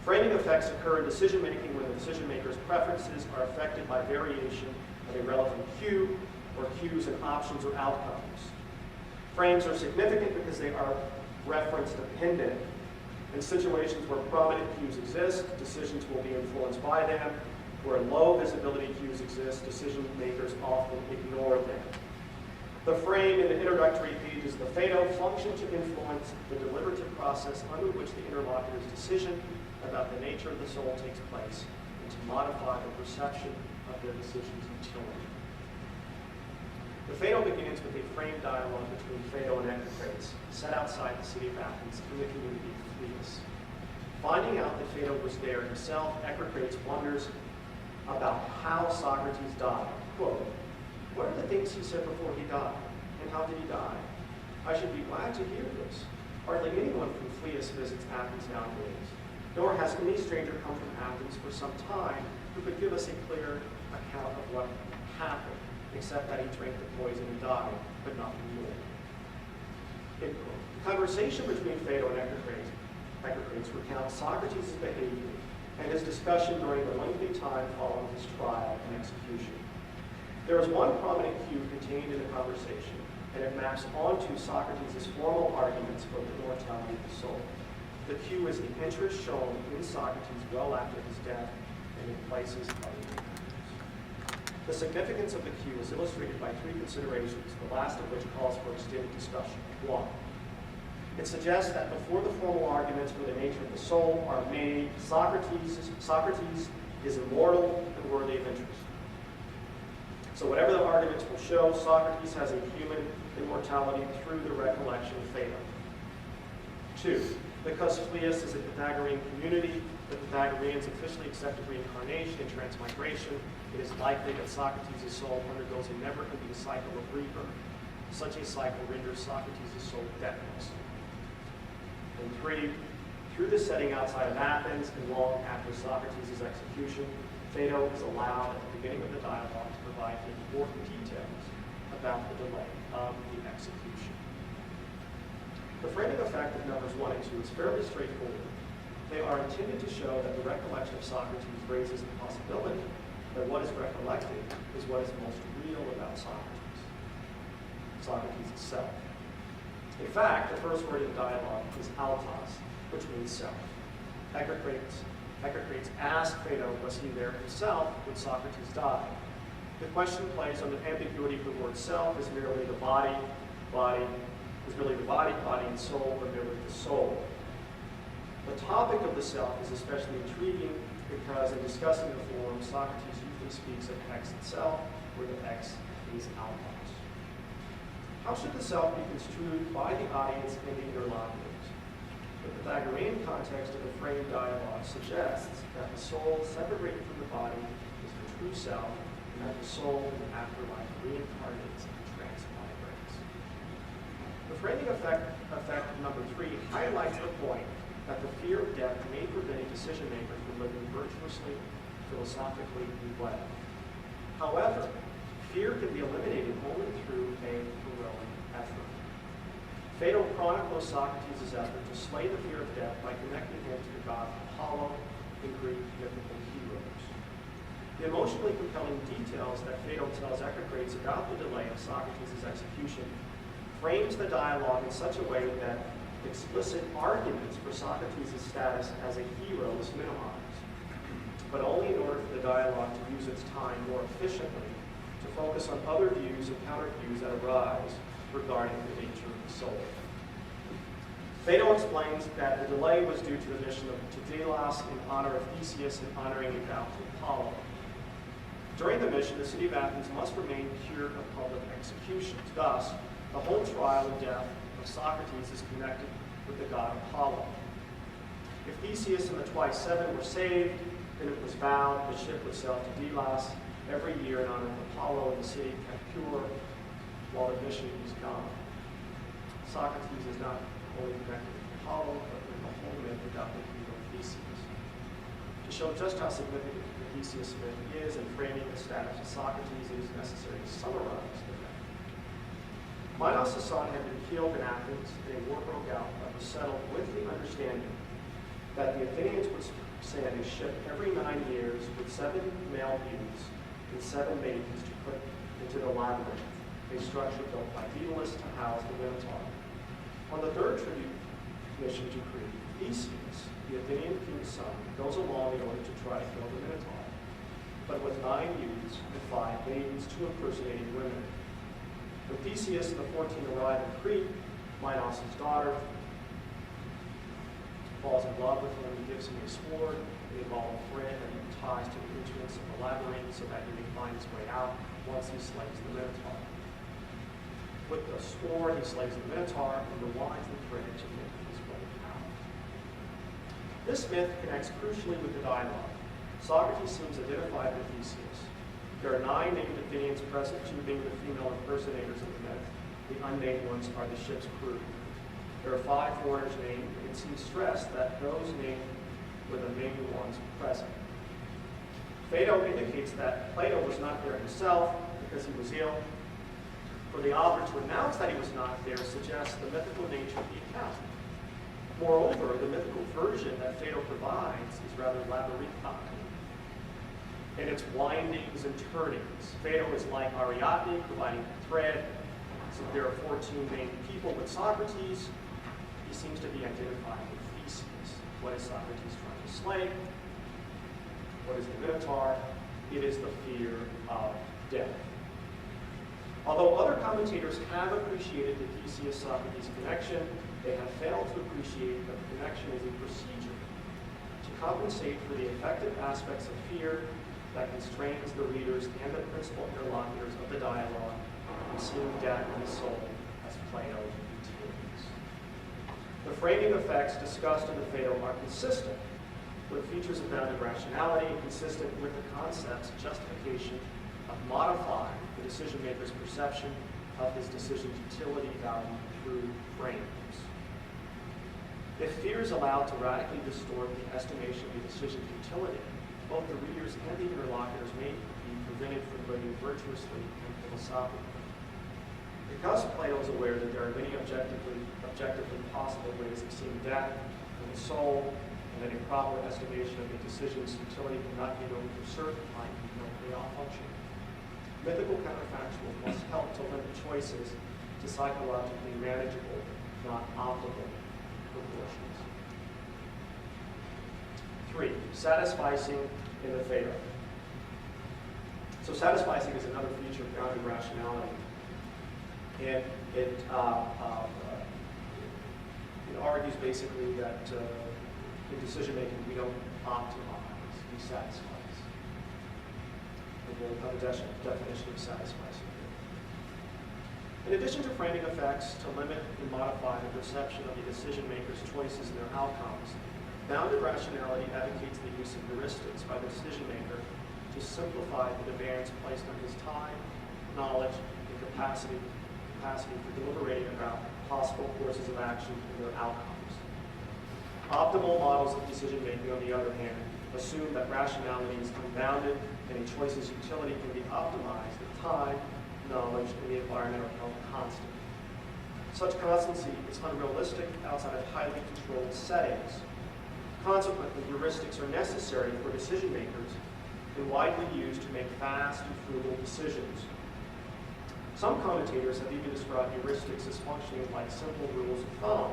Framing effects occur in decision-making when the decision-maker's preferences are affected by variation of a relevant cue or cues and options or outcomes. Frames are significant because they are reference-dependent. In situations where prominent cues exist, decisions will be influenced by them. Where low visibility cues exist, decision makers often ignore them. The frame in the introductory pages of the Phaedo function to influence the deliberative process under which the interlocutor's decision about the nature of the soul takes place, and to modify the perception of their decision's utility. The Phaedo begins with a framed dialogue between Phaedo and Epicrates, set outside the city of Athens in the community of Phaedo. Finding out that Phaedo was there himself, Epicrates wonders about how Socrates died. Quote, "What are the things he said before he died, and how did he die? I should be glad to hear this. Hardly anyone from Phaedo visits Athens nowadays, nor has any stranger come from Athens for some time who could give us a clear account of what happened, except that he drank the poison and died, but nothing more." End quote. The conversation between Phaedo and Epicrates recounts Socrates' behavior and his discussion during the lengthy time following his trial and execution. There is one prominent cue contained in the conversation, and it maps onto Socrates' formal arguments for the immortality of the soul. The cue is the interest shown in Socrates well after his death and in places other than hers. The significance of the cue is illustrated by 3 considerations, the last of which calls for extended discussion. 1. It suggests that before the formal arguments for the nature of the soul are made, Socrates is immortal and worthy of interest. So whatever the arguments will show, Socrates has a human immortality through the recollection of Phaedo. 2. Because Phlius is a Pythagorean community, the Pythagoreans officially accepted reincarnation and transmigration, it is likely that Socrates' soul undergoes a never-ending cycle of rebirth. Such a cycle renders Socrates' soul deathless. And 3, through the setting outside of Athens and long after Socrates' execution, Phaedo is allowed at the beginning of the dialogue to provide important details about the delay of the execution. The framing effect of numbers 1 and 2 is fairly straightforward. They are intended to show that the recollection of Socrates raises the possibility that what is recollected is what is most real about Socrates itself. In fact, the first word in the dialogue is autos, which means self. Epicrates asked Phaedo, was he there himself when Socrates died? The question plays on the ambiguity of the word self as merely the body, and soul, or merely the soul. The topic of the self is especially intriguing because in discussing the form, Socrates usually speaks of X itself, where the X is outlaws. How should the self be construed by the audience and the interlocutors? The Pythagorean context of the framed dialogue suggests that the soul, separated from the body, is the true self, and that the soul in the afterlife reincarnates and transpires. The framing effect number 3 highlights the point that the fear of death may prevent a decision maker from living virtuously, philosophically, and well. However, fear can be eliminated only through a heroic effort. Phaedo chronicles Socrates' effort to slay the fear of death by connecting him to the god Apollo, the Greek mythical heroes. The emotionally compelling details that Phaedo tells Echecrates about the delay of Socrates' execution frames the dialogue in such a way that explicit arguments for Socrates' status as a hero is minimized, but only in order for the dialogue to use its time more efficiently to focus on other views and counter-views that arise regarding the nature of the soul. Phaedo explains that the delay was due to the mission to Delos in honor of Theseus and honoring the doubtful Apollo. During the mission, the city of Athens must remain cured of public executions. Thus, the whole trial and death of Socrates is connected with the god Apollo. If Theseus and the twice seven were saved, then it was vowed the ship would sail to Delos every year in honor of Apollo, and the city kept pure while the mission was gone. Socrates is not only connected with Apollo, but with the whole myth about the hero Theseus. To show just how significant the Theseus myth is in framing the status of Socrates, it is necessary to summarize the myth. Minos' son had been killed in Athens, and a war broke out that was settled with the understanding that the Athenians would send a ship every 9 years with 7 male youths and 7 maidens to put into the labyrinth, a structure built by Daedalus to house the Minotaur. On the third tribute mission to Crete, Theseus, the Athenian king's son, goes along in order to try to kill the Minotaur, but with 9 youths and 5 maidens, 2 impersonating women. When Theseus and the 14 arrive in Crete, Minos' daughter falls in love with him and gives him a sword, a ball of thread, and he ties to the entrance of the labyrinth so that he may find his way out once he slays the Minotaur. With the sword, he slays the Minotaur and rewinds the thread to make his way out. This myth connects crucially with the dialogue. Socrates seems identified with Theseus. There are 9 named Athenians present, 2 being the female impersonators of the myth. The unnamed ones are the ship's crew. There are 5 foreigners named, and it seems stressed that those named were the main ones present. Phaedo indicates that Plato was not there himself because he was ill. For the author to announce that he was not there suggests the mythical nature of the account. Moreover, the mythical version that Phaedo provides is rather labyrinthine in its windings and turnings. Phaedo is like Ariadne, providing the thread. So there are 14 named people with Socrates. He seems to be identified with Theseus. What is Socrates trying to slay? What is the Minotaur? It is the fear of death. Although other commentators have appreciated the Theseus-Socrates connection, they have failed to appreciate that the connection is a procedure to compensate for the effective aspects of fear that constrains the readers and the principal interlocutors of the dialogue from seeing death in the soul as Plato details. The framing effects discussed in the Phaedo are consistent with features of bounded rationality and consistent with the concept's justification of modifying the decision-maker's perception of his decision's utility value through frames. If fear is allowed to radically distort the estimation of the decision's utility, both the readers and the interlocutors may be prevented from living virtuously and philosophically. Because Plato is aware that there are many objectively possible ways of seeing death in the soul, and that a proper estimation of the decision's utility cannot be known for certain, they all function. Mythical counterfactuals must help to limit choices to psychologically manageable, not optimal proportions. 3, satisficing in the Phaedo. So satisficing is another feature of bounded rationality. And it argues basically that In decision making, we don't optimize, we satisfice. And we'll have a definition of satisfice. In addition to framing effects to limit and modify the perception of the decision maker's choices and their outcomes, bounded rationality advocates the use of heuristics by the decision maker to simplify the demands placed on his time, knowledge, and capacity for deliberating about possible courses of action and their outcomes. Optimal models of decision making, on the other hand, assume that rationality is unbounded and a choice's utility can be optimized if time, knowledge, and the environment are held constant. Such constancy is unrealistic outside of highly controlled settings. Consequently, heuristics are necessary for decision makers and widely used to make fast and frugal decisions. Some commentators have even described heuristics as functioning like simple rules of thumb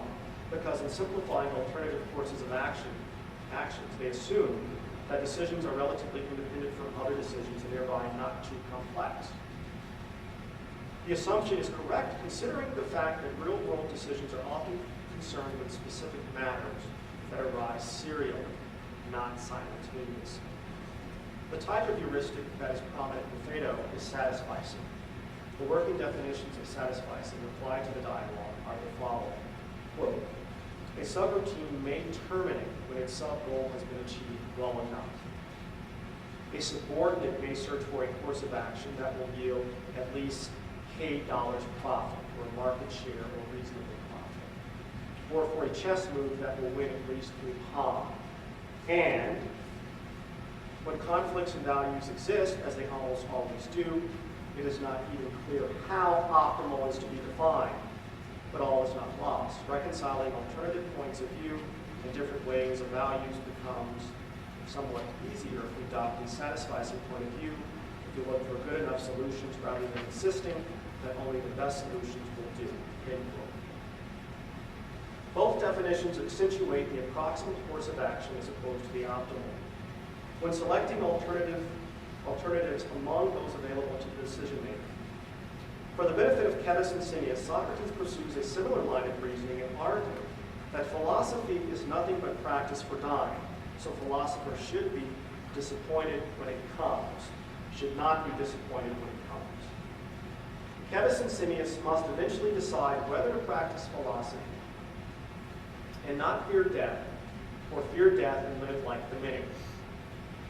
because in simplifying alternative courses of actions, they assume that decisions are relatively independent from other decisions and thereby not too complex. The assumption is correct considering the fact that real-world decisions are often concerned with specific matters that arise serially, not simultaneously. The type of heuristic that is prominent in Phaedo is satisficing. The working definitions of satisficing applied to the dialogue are the following. Quote, a subroutine may terminate when its sub-goal has been achieved well enough. A subordinate may search for a course of action that will yield at least K dollars profit, or market share, or reasonable profit. Or for a chess move that will win at least 3 pawns. And when conflicts and values exist, as they almost always do, it is not even clear how optimal is to be defined, but all is not lost. Reconciling alternative points of view and different ways of values becomes somewhat easier if we adopt a satisficing point of view, if you look for good enough solutions rather than insisting that only the best solutions will do. End quote. Both definitions accentuate the approximate course of action as opposed to the optimal. When selecting alternatives among those available to the decision maker. For the benefit of Phaedo and Simmias, Socrates pursues a similar line of reasoning and arguing that philosophy is nothing but practice for dying, so philosophers should be disappointed when it comes, should not be disappointed when it comes. Phaedo and Simmias must eventually decide whether to practice philosophy and not fear death, or fear death and live like the many.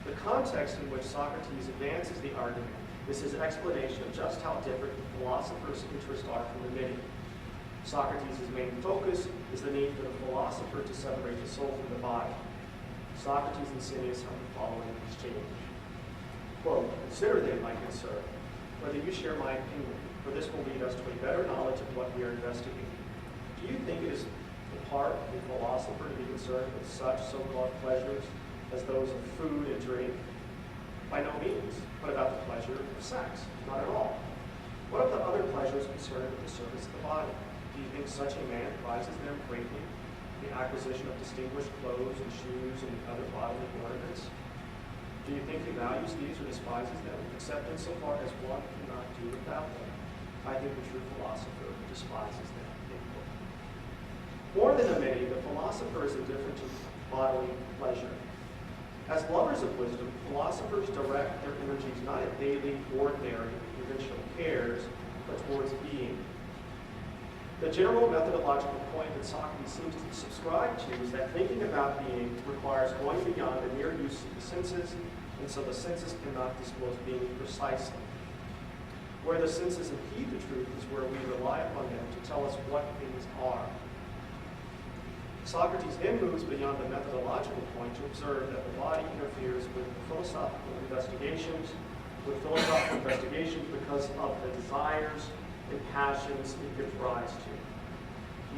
The context in which Socrates advances the argument is his explanation of just how different the philosopher's interests are from the many. Socrates' main focus is the need for the philosopher to separate the soul from the body. Socrates and Simmias have the following exchange. Quote, consider then, my good sir, whether you share my opinion, for this will lead us to a better knowledge of what we are investigating. Do you think it is the part of a philosopher to be concerned with such so-called pleasures as those of food and drink? By no means. What about the pleasure of sex? Not at all. What of the other pleasures concerned with the service of the body? Do you think such a man prizes them greatly? The acquisition of distinguished clothes and shoes and other bodily ornaments? Do you think he values these or despises them, except insofar as one cannot do without them? I think the true philosopher despises them. More than the many, the philosopher is indifferent to bodily pleasure. As lovers of wisdom, philosophers direct their energies not at daily, ordinary, conventional cares, but towards being. The general methodological point that Socrates seems to subscribe to is that thinking about being requires going beyond the mere use of the senses, and so the senses cannot disclose being precisely. Where the senses impede the truth is where we rely upon them to tell us what things are. Socrates then moves beyond the methodological point to observe that the body interferes with philosophical investigations because of the desires and passions it gives rise to.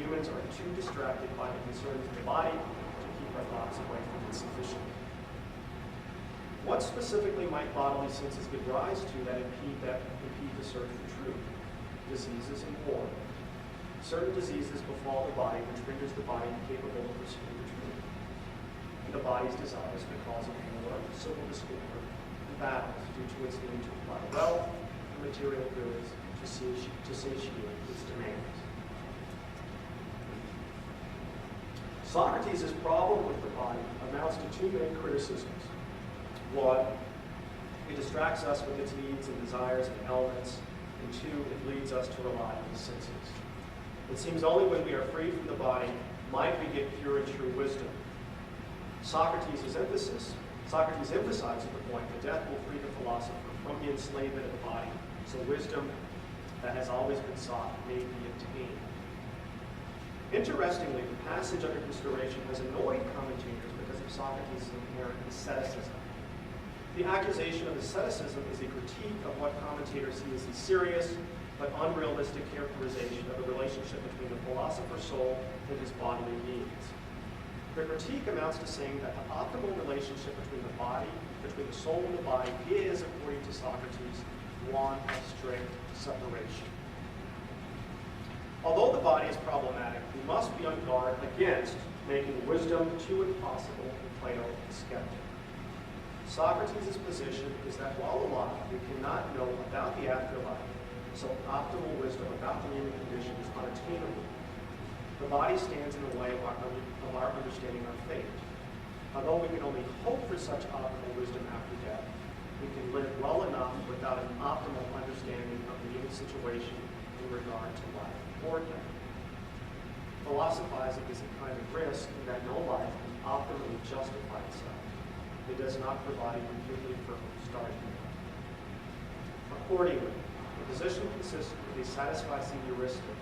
Humans are too distracted by the concerns of the body to keep our thoughts away from it sufficiently. What specifically might bodily senses give rise to that impede the search for truth? Diseases and war. Certain diseases befall the body, which renders the body incapable of pursuing the truth. And the body's desires may cause of war, civil discord, and battles due to its need to acquire wealth and material goods to satiate its demands. Socrates' problem with the body amounts to two main criticisms. One, it distracts us with its needs and desires and elements, and two, it leads us to rely on the senses. It seems only when we are free from the body might we get pure and true wisdom. Socrates emphasizes the point that death will free the philosopher from the enslavement of the body, so wisdom that has always been sought may be obtained. Interestingly, the passage under consideration has annoyed commentators because of Socrates' inherent asceticism. The accusation of asceticism is a critique of what commentators see as a serious but unrealistic characterization of the relationship between the philosopher's soul and his bodily needs. The critique amounts to saying that the optimal relationship between the soul and the body is, according to Socrates, one of strict separation. Although the body is problematic, we must be on guard against making wisdom too impossible for Plato the skeptic. Socrates' position is that while alive, we cannot know about the afterlife, so optimal wisdom about the human condition is unattainable. The body stands in the way of our understanding our fate. Although we can only hope for such optimal wisdom after death, we can live well enough without an optimal understanding of the human situation in regard to life or death. Philosophizing is a kind of risk in that no life can optimally justify itself. It does not provide a completely firm starting point. Accordingly, the position consistent with a satisficing heuristic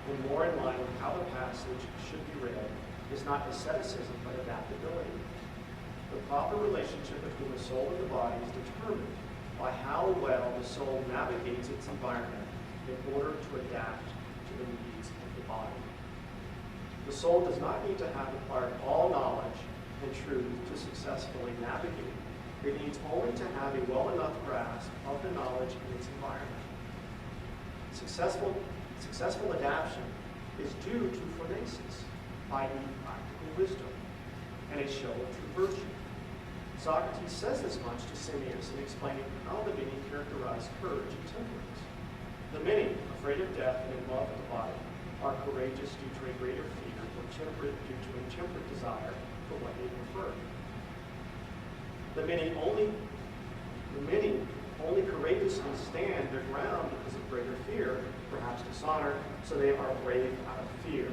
and more in line with how the passage should be read is not asceticism but adaptability. The proper relationship between the soul and the body is determined by how well the soul navigates its environment in order to adapt to the needs of the body. The soul does not need to have acquired all knowledge and truth to successfully navigate. It needs only to have a well enough grasp of the knowledge in its environment. Successful adaptation is due to phronesis, i.e. practical wisdom, and a show of true virtue. Socrates says as much to Simmias in explaining how the many characterize courage and temperance. The many, afraid of death and in love with the body, are courageous due to a greater fear, or temperate due to intemperate desire for what they prefer. The many only courageously stand their ground because of greater fear, perhaps dishonor, so they are brave out of fear.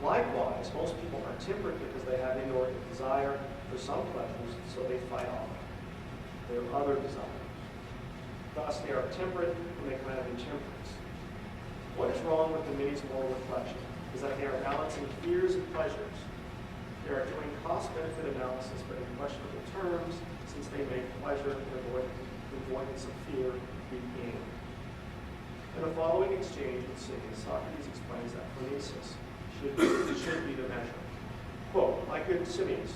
Likewise, most people are temperate because they have inordinate desire for some pleasures, so they fight off their other desires. Thus, they are temperate when they kind of intemperance. What is wrong with the many's moral reflection is that they are balancing fears and pleasures. They are doing cost-benefit analysis, but in questionable terms, since they make pleasure and avoidance of fear be gain. In the following exchange with Simmias, Socrates explains that phronesis should be the measure. Quote, "My good Simmias,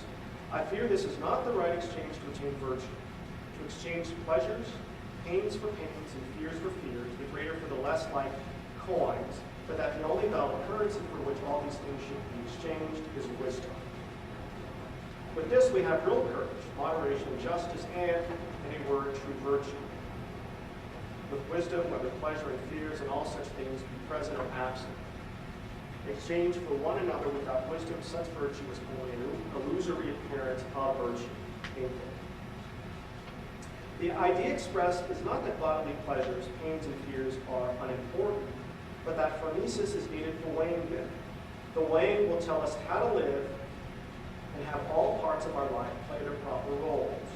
I fear this is not the right exchange to attain virtue. To exchange pleasures, pains for pains, and fears for fears, the greater for the less like coins, but that the only valid currency for which all these things should be exchanged is wisdom. With this we have real courage, moderation, justice, and, in a word, true virtue. With wisdom, whether pleasure and fears and all such things be present or absent. Exchange for one another without wisdom, such virtue is only an illusory appearance of virtue." The idea expressed is not that bodily pleasures, pains, and fears are unimportant, but that phronesis is needed for weighing them. The weighing will tell us how to live and have all parts of our life play their proper roles.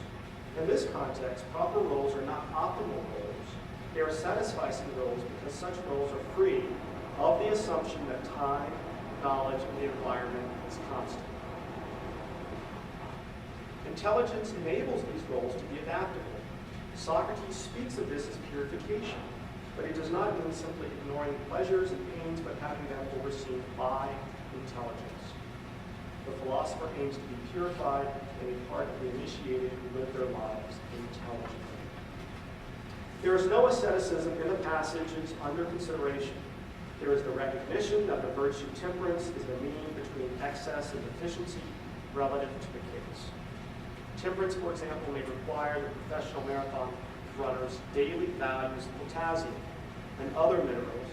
In this context, proper roles are not optimal roles. They are satisficing roles because such roles are free of the assumption that time, knowledge, and the environment is constant. Intelligence enables these roles to be adaptable. Socrates speaks of this as purification, but it does not mean simply ignoring pleasures and pains, but having them overseen by intelligence. The philosopher aims to be purified and a part of the initiated who live their lives intelligently. There is no asceticism in the passages under consideration. There is the recognition that the virtue temperance is the mean between excess and deficiency relative to the case. Temperance, for example, may require the professional marathon runner's daily values of potassium and other minerals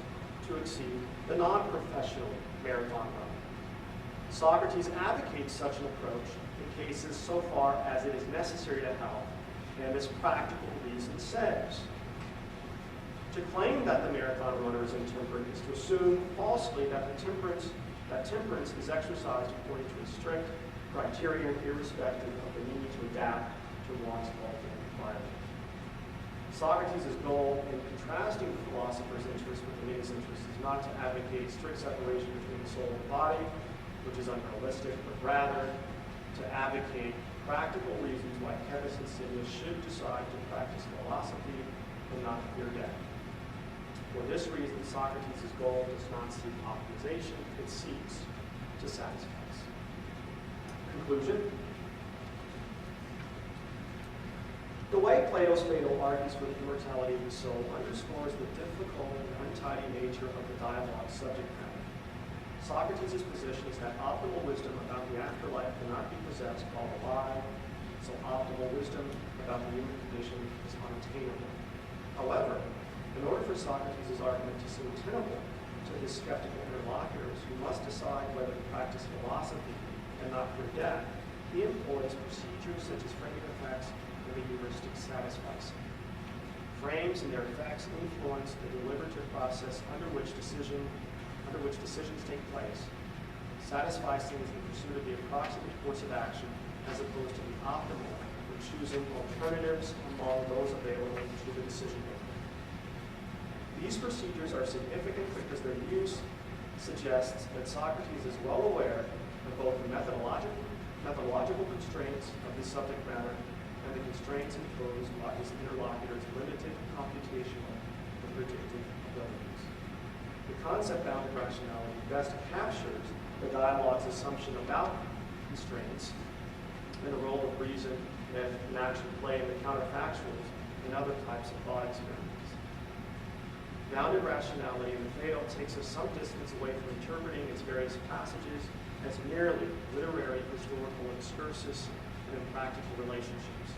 to exceed the non-professional marathon runner. Socrates advocates such an approach in cases so far as it is necessary to help, and as practical reason says. To claim that the marathon runner is intemperate is to assume falsely that temperance is exercised according to a strict criterion irrespective of the need to adapt to one's ultimate requirement. Socrates' goal in contrasting the philosopher's interest with the man's interest is not to advocate strict separation between the soul and the body, which is unrealistic, but rather to advocate practical reasons why Phaedo and Simmias should decide to practice philosophy and not fear death. For this reason, Socrates' goal does not seek optimization, it seeks to satisfy. Conclusion. The way Plato's Phaedo argues for the immortality of the soul underscores the difficult and untidy nature of the dialogue's subject matter. Socrates' position is that optimal wisdom about the afterlife cannot be possessed while alive, so optimal wisdom about the human condition is unattainable. However, in order for Socrates' argument to seem tenable to his skeptical interlocutors who must decide whether to practice philosophy and not fear death, he employs procedures such as framing effects and the heuristic satisfice. Frames and their effects influence the deliberative process under which decisions take place. Satisficing is the pursuit of the approximate course of action as opposed to the optimal for choosing alternatives among those available to the decision maker. These procedures are significant because their use suggests that Socrates is well aware of both the methodological constraints of his subject matter and the constraints imposed by his interlocutors' limited computational and predictive abilities. The concept-bounded rationality best captures the dialogue's assumption about constraints and the role of reason and natural play in the counterfactuals and other types of thought experiments. Bounded rationality in the Phaedo takes us some distance away from interpreting its various passages as merely literary historical excursus and impractical relationships.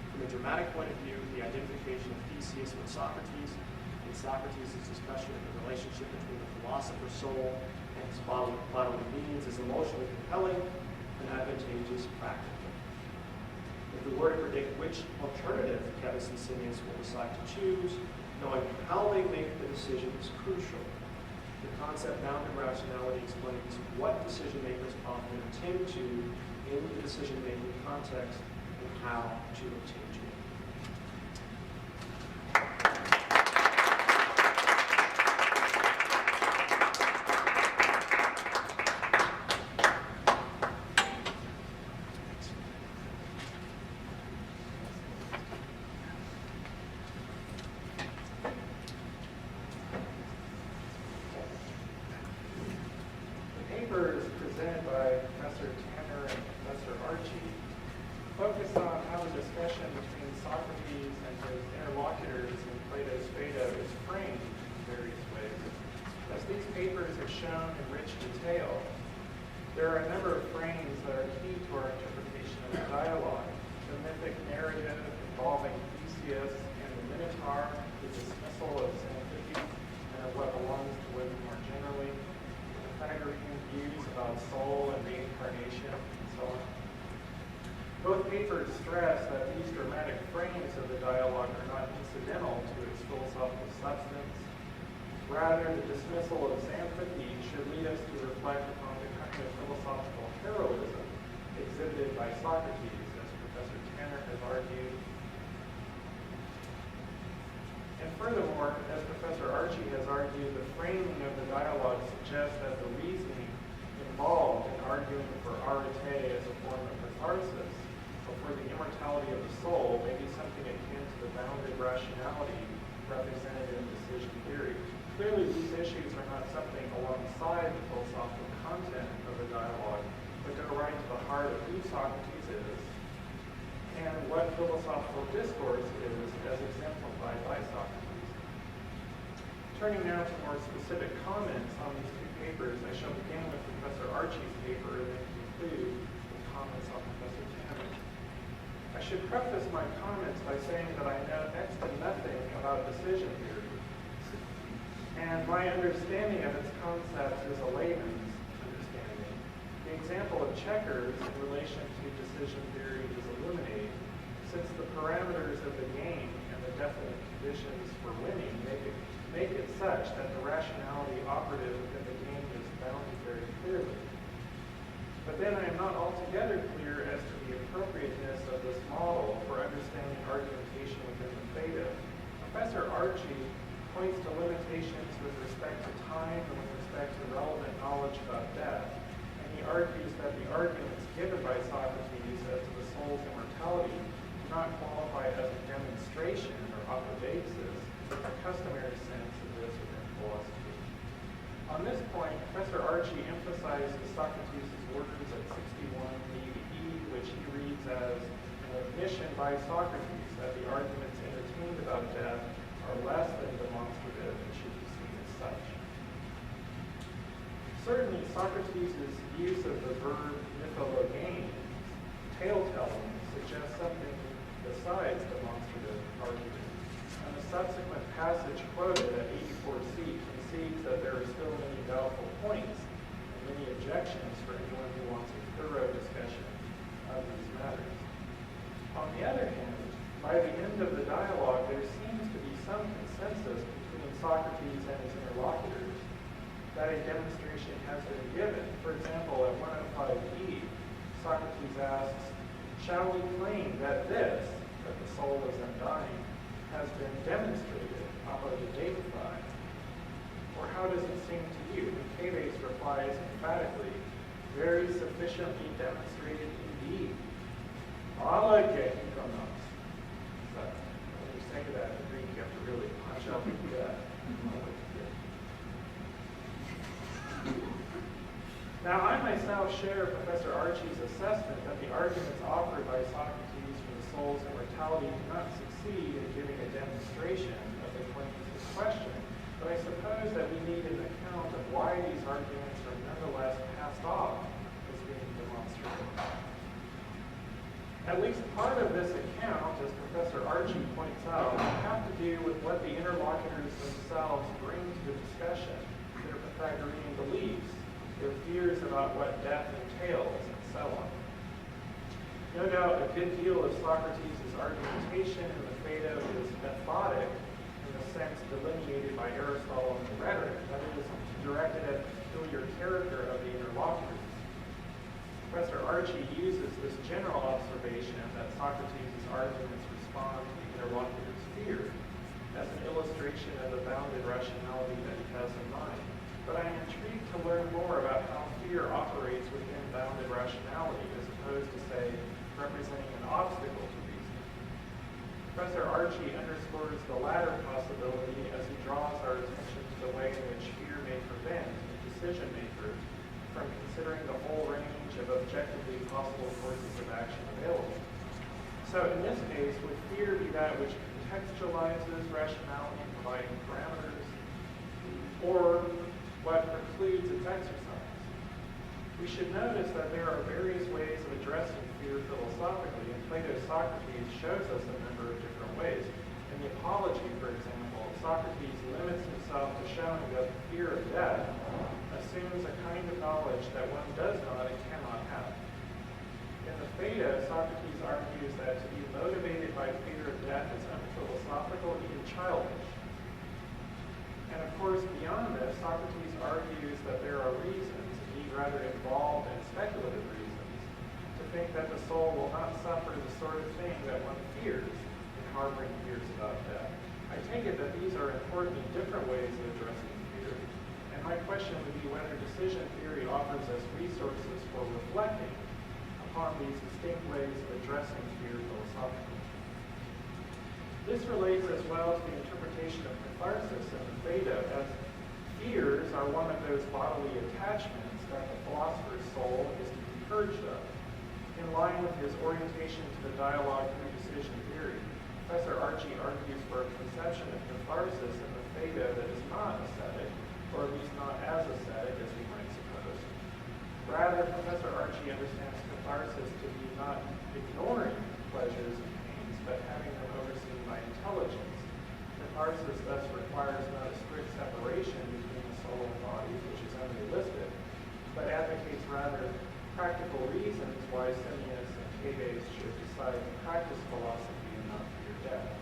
From a dramatic point of view, the identification of Theseus with Socrates and Socrates' discussion of the relationship between the philosopher's soul and his bodily beings is emotionally compelling and advantageous practically. If we were to predict which alternative Phaedo and Simmias will decide to choose, knowing how they make the decision is crucial. The concept-bounded rationality explains what decision makers often attend to in the decision-making context and how to obtain change. Papers presented by Professor Tanner and Professor Archie focus on how the discussion between Socrates and his interlocutors in Plato's Phaedo is framed in various ways. As these papers have shown in rich detail, there are a number of frames that are key to our interpretation of the dialogue. The mythic narrative involving Theseus and the Minotaur, the dismissal of Xanthippe and of what belongs to women more generally, Pythagorean views about soul and reincarnation, and so on. Both papers stress that these dramatic frames of the dialogue are not incidental to its philosophical substance. Rather, the dismissal of Xanthippe should lead us to reflect upon the kind of philosophical heroism exhibited by Socrates, as Professor Tanner has argued. And furthermore, as Professor Archie has argued, the framing of the dialogue suggests that the reasoning involved in arguing for arete as a form of catharsis, or for the immortality of the soul, may be something akin to the bounded rationality represented in decision theory. Clearly, these issues are not something alongside the philosophical content of the dialogue, but go right to the heart of who Socrates is and what philosophical discourse is as exemplified by Socrates. Turning now to more specific comments on these two papers, I shall begin with Professor Archie's paper and then conclude with comments on Professor Tanner. I should preface my comments by saying that I know next to nothing about decision theory, and my understanding of its concepts is a layman's understanding. The example of checkers in relation to decision theory is illuminating, since the parameters of the game and the definite conditions for winning make it such that the rationality operative within the game is bounded very clearly. But then I am not altogether clear as to the appropriateness of this model for understanding argumentation within the Phaedo. Professor Archie points to limitations with respect to time and with respect to relevant knowledge about death, and he argues that the arguments given by Socrates as to the soul's immortality do not qualify as a demonstration or apodosis in the customary sense of this within philosophy. On this point, Professor Archie emphasizes Socrates' words at 61 BE, which he reads as an admission by Socrates that the arguments entertained about death are less than demonstrative and should be seen as such. Certainly, Socrates' use of the verb mythologein, tale-telling, suggests something besides demonstrative argument. And the subsequent passage quoted at 84c concedes that there are still many doubtful points and many objections for anyone who wants a thorough discussion of these matters. On the other hand, by the end of the dialogue, there seems to be some consensus between Socrates and his interlocutors that a demonstration has been given. For example, at 105e, Socrates asks, "Shall we claim that this, that the soul is undying, has been demonstrated, apododeify? Or how does it seem to you?" And Phaedo replies emphatically, "Very sufficiently demonstrated indeed. Ala gekikonos." So when you say that in Greek, you have to really punch up and do that. Now, I myself share Professor Archie's assessment that the arguments offered by Socrates for the soul's immortality do not succeed in giving a demonstration of the acquaintance's question, but I suppose that we need an account of why these arguments are nonetheless passed off as being demonstrative. At least part of this account, as Professor Archie points out, have to do with what the interlocutors themselves bring to the discussion, their Pythagorean beliefs, their fears about what death entails, and so on. No doubt a good deal of Socrates' argumentation in the Phaedo is methodic in the sense delineated by Aristotle in the rhetoric, that is, directed at the peculiar character of the interlocutors. Professor Archie uses this general observation that Socrates' arguments respond to the interlocutor's fear as an illustration of the bounded rationality that he has in mind. But I am intrigued to learn more about how fear operates within bounded rationality, as opposed to, say, representing an obstacle to reason. Professor Archie underscores the latter possibility as he draws our attention to the way in which fear may prevent a decision maker from considering the whole range of objectively possible courses of action available. So in this case, would fear be that which contextualizes rationality, providing parameters, or what precludes its exercise? We should notice that there are various ways of addressing fear philosophically, and Plato's Socrates shows us a number of different ways. In the Apology, for example, Socrates limits himself to showing that the fear of death assumes a kind of knowledge that one does not and cannot have. In the Phaedo, Socrates argues that to be motivated by fear of death is unphilosophical, even childish. And of course, beyond this, Socrates argues that there are reasons, indeed rather involved and speculative reasons, to think that the soul will not suffer the sort of thing that one fears in harboring fears about death. I take it that these are important and different ways of addressing fear, and my question would be whether decision theory offers us resources for reflecting upon these distinct ways of addressing fear philosophically. This relates as well to the interpretation of catharsis in the Phaedo, as fears are one of those bodily attachments that the philosopher's soul is to be purged of. In line with his orientation to the dialogue through decision theory, Professor Archie argues for a conception of catharsis in the Phaedo that is not ascetic, or at least not as ascetic as we might suppose. Rather, Professor Archie understands catharsis to be not ignoring pleasures and pains, but having them overseen by intelligence. Catharsis thus requires not a strict separation between the soul and body, which is unrealistic, but advocates rather why Simmias and Thebes should decide to practice philosophy and not fear death.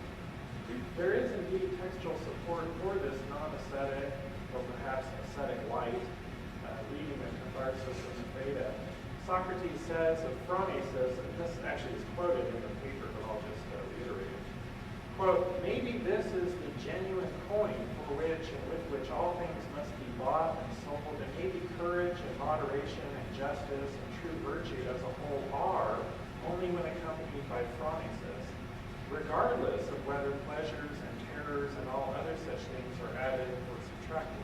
There is indeed textual support for this non-ascetic, or perhaps ascetic-light, reading of catharsis in the Phaedo. Socrates says of Phronesis, and this actually is quoted in the paper, but I'll just reiterate it. Quote, maybe this is the genuine coin for which and with which all things must be bought and sold, and maybe courage and moderation and justice and true virtue as a whole are only when accompanied by phronesis, regardless of whether pleasures and terrors and all other such things are added or subtracted.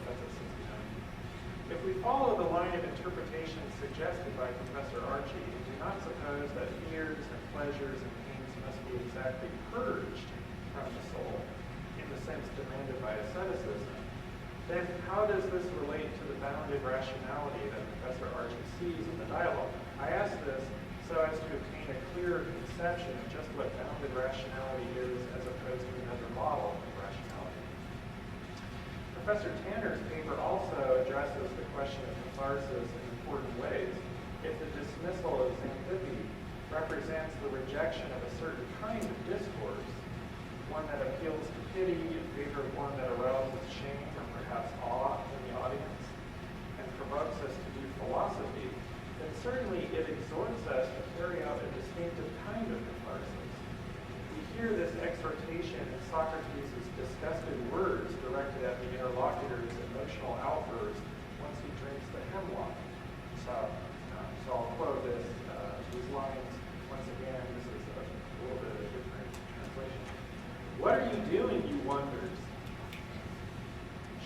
That's at 69. If we follow the line of interpretation suggested by Professor Archie, and do not suppose that fears and pleasures and pains must be exactly purged from the soul, in the sense demanded by asceticism, then how does this relate to the bounded rationality that Professor Archie sees in the dialogue? I ask this so as to obtain a clearer conception of just what bounded rationality is as opposed to another model of rationality. Professor Tanner's paper also addresses the question of catharsis in important ways. If the dismissal of Xantippe represents the rejection of a certain kind of discourse, one that appeals to pity in favor of one that arouses shame or perhaps awe in the audience and provokes us to do philosophy, then certainly it exhorts us to carry out a distinctive kind of catharsis. We hear this exhortation in Socrates' disgusted words directed at the interlocutor's emotional outburst once he drinks the hemlock. So I'll quote these lines once again. This is a little bit of a different translation. What are you doing, you wonders?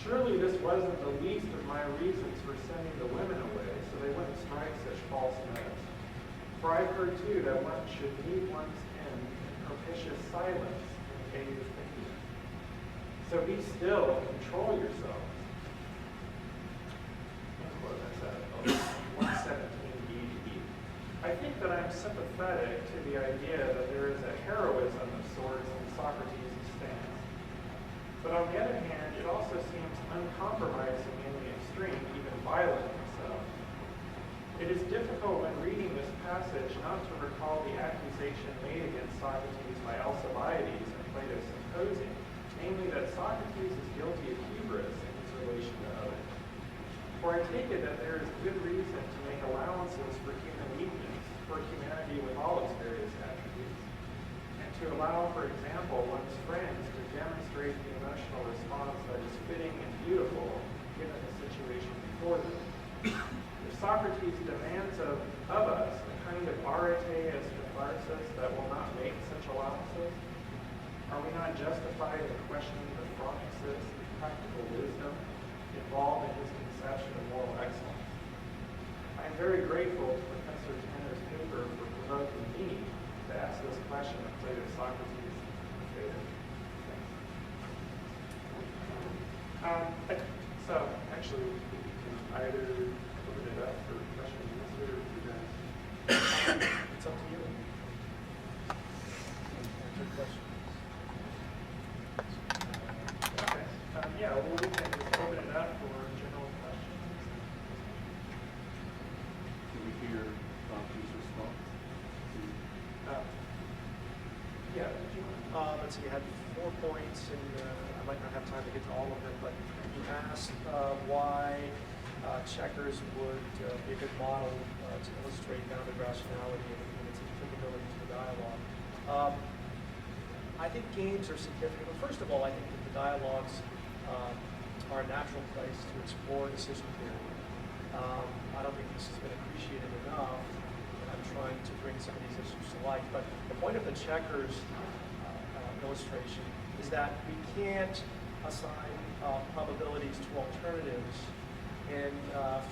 Surely this wasn't the least of my reasons for sending the women away, so they wouldn't strike such false notes. For I've heard too that one should meet one's end in propitious silence in the aid of thinking. So be still and control yourselves. That's at 117 BE. I think that I'm sympathetic to the idea that there is a heroism of sorts in Socrates' stance. But on the other hand, it also seems uncompromising in the extreme, even violent in itself. It is difficult when reading this passage not to recall the accusation made against Socrates by Alcibiades in Plato's Symposium, namely that Socrates is guilty of hubris in his relation to others. For I take it that there is good reason to make allowances for human weakness, for humanity with all its various attributes, and to allow, for example, one's friends to demonstrate the emotional response that is fitting and beautiful given the situation before them. If Socrates demands of us a kind of arete as catharsis that will not make such allowances, are we not justified in questioning the phronesis and practical wisdom involved in his conception of moral excellence? I am very grateful to Professor Tanner's paper for provoking me to ask this question of Plato's Socrates and Phaedo. So actually, we can either open it up for question and answer, or you guys. It's up to you. Answer questions. Okay. Yeah, well, we can just open it up for general questions. Can we hear Doc's response? Yeah, did you want Let's see, you had 4 points, and I might not have time to get to all of them, but you asked why checkers would be a good model to illustrate bounded rationality and its applicability to the dialogue. I think games are significant. Well, first of all, I think that the dialogues are a natural place to explore decision theory. I don't think this has been appreciated enough, and I'm trying to bring some of these issues to light. But the point of the checkers illustration is that we can't assign probabilities to alternatives in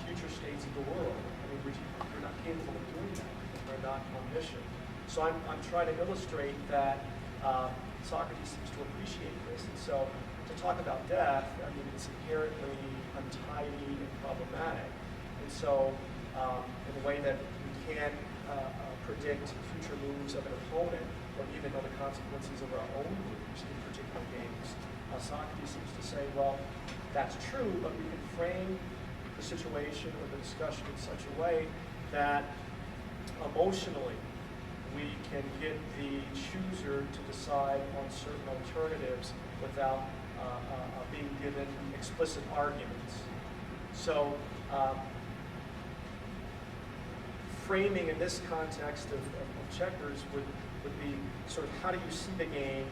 future states of the world. I mean, we're not capable of doing that because we're not omniscient. So I'm trying to illustrate that Socrates seems to appreciate this. And so to talk about death, I mean, it's inherently untidy and problematic. And so in a way that we can't predict future moves of an opponent or even know the consequences of our own moves in particular games, Socrates seems to say, well, that's true, but we can frame the the situation or the discussion in such a way that emotionally we can get the chooser to decide on certain alternatives without being given explicit arguments. So framing in this context of checkers would be sort of how do you see the game,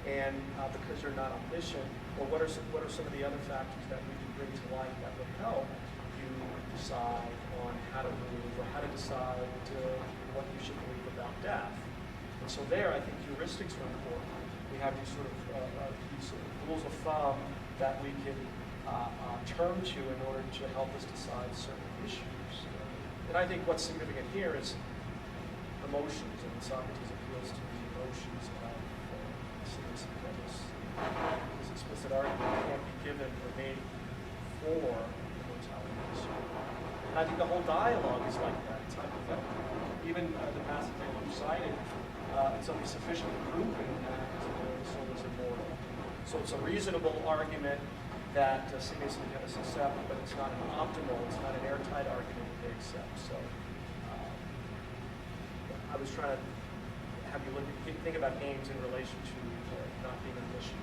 and because you're not omniscient, or what are some of the other factors that we can bring to light that would help you decide on how to move or how to decide what you should believe about death. And so there, I think heuristics are important. We have these sort of rules of thumb that we can turn to in order to help us decide certain issues. And I think what's significant here is emotions, and Socrates appeals to the emotions of Sirius and Phaedo. His explicit argument can't be given or made for the mortality of the soul. And I think the whole dialogue is like that. It's hypothetical. Even the passage that you cited, it's only sufficiently proven that the soul is immortal. So it's a reasonable argument that Sirius and Phaedo accept, but it's not an optimal, it's not an airtight argument that they accept. So I was trying to have you think about aims in relation to not being omniscient.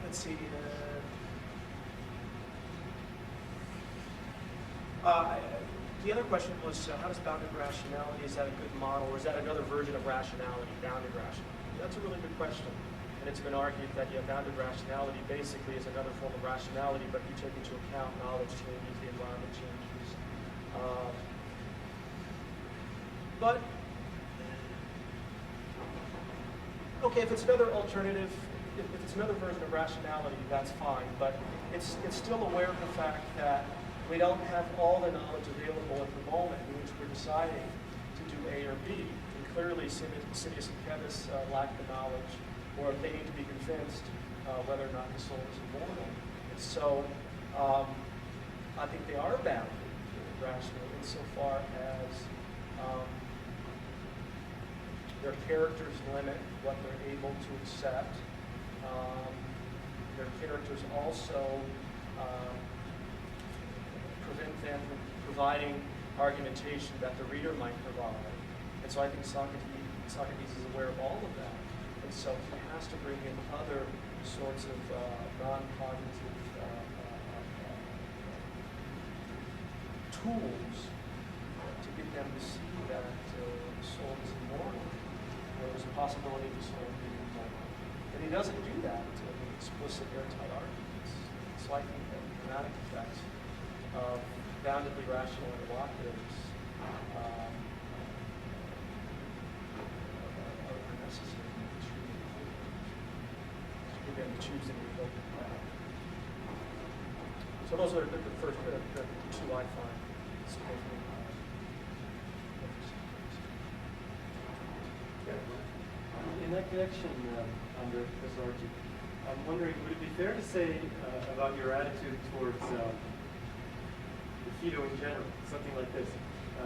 Let's see. The other question was, how does bounded rationality, is that a good model, or is that another version of rationality, bounded rationality? That's a really good question. And it's been argued that bounded rationality basically is another form of rationality, but you take into account knowledge changes, the environment changes. But, okay, if it's another alternative, if it's another version of rationality, that's fine. But it's still aware of the fact that we don't have all the knowledge available at the moment in which we're deciding to do A or B. And clearly, Sirius and Phaedo lack the knowledge, or they need to be convinced whether or not the soul is immortal. And so I think they are bounded rationally insofar as their characters limit what they're able to accept. Their characters also prevent them from providing argumentation that the reader might provide. And so I think Socrates is aware of all of that. And so he has to bring in other sorts of non-cognitive tools to get them to see that the soul is immortal. There's a possibility of the soul being immortal. And he doesn't do that with explicit airtight arguments. So I think that the dramatic effects of boundedly rational interlocutors are necessary to give them the choosing to go with that. So those are the first the two I find significant. In that connection, under Professor Archie, I'm wondering, would it be fair to say about your attitude towards the Phaedo in general, something like this? A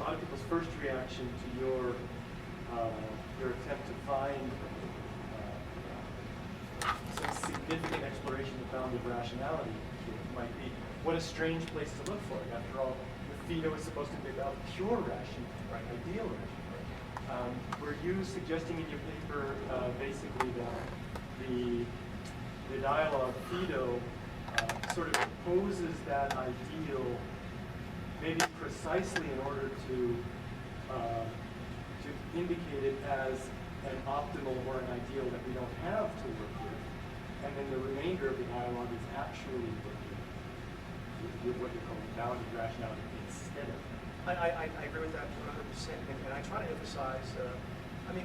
lot of people's first reaction to your attempt to find some significant exploration of bounded rationality might be, what a strange place to look for it. After all, the Phaedo is supposed to be about pure rationality, right? Ideal rationality. Were you suggesting in your paper basically that the dialogue Phaedo sort of proposes that ideal maybe precisely in order to indicate it as an optimal or an ideal that we don't have to work with, and then the remainder of the dialogue is actually working with what you're calling bounded rationality instead of. I agree with that 100%, and I try to emphasize, I think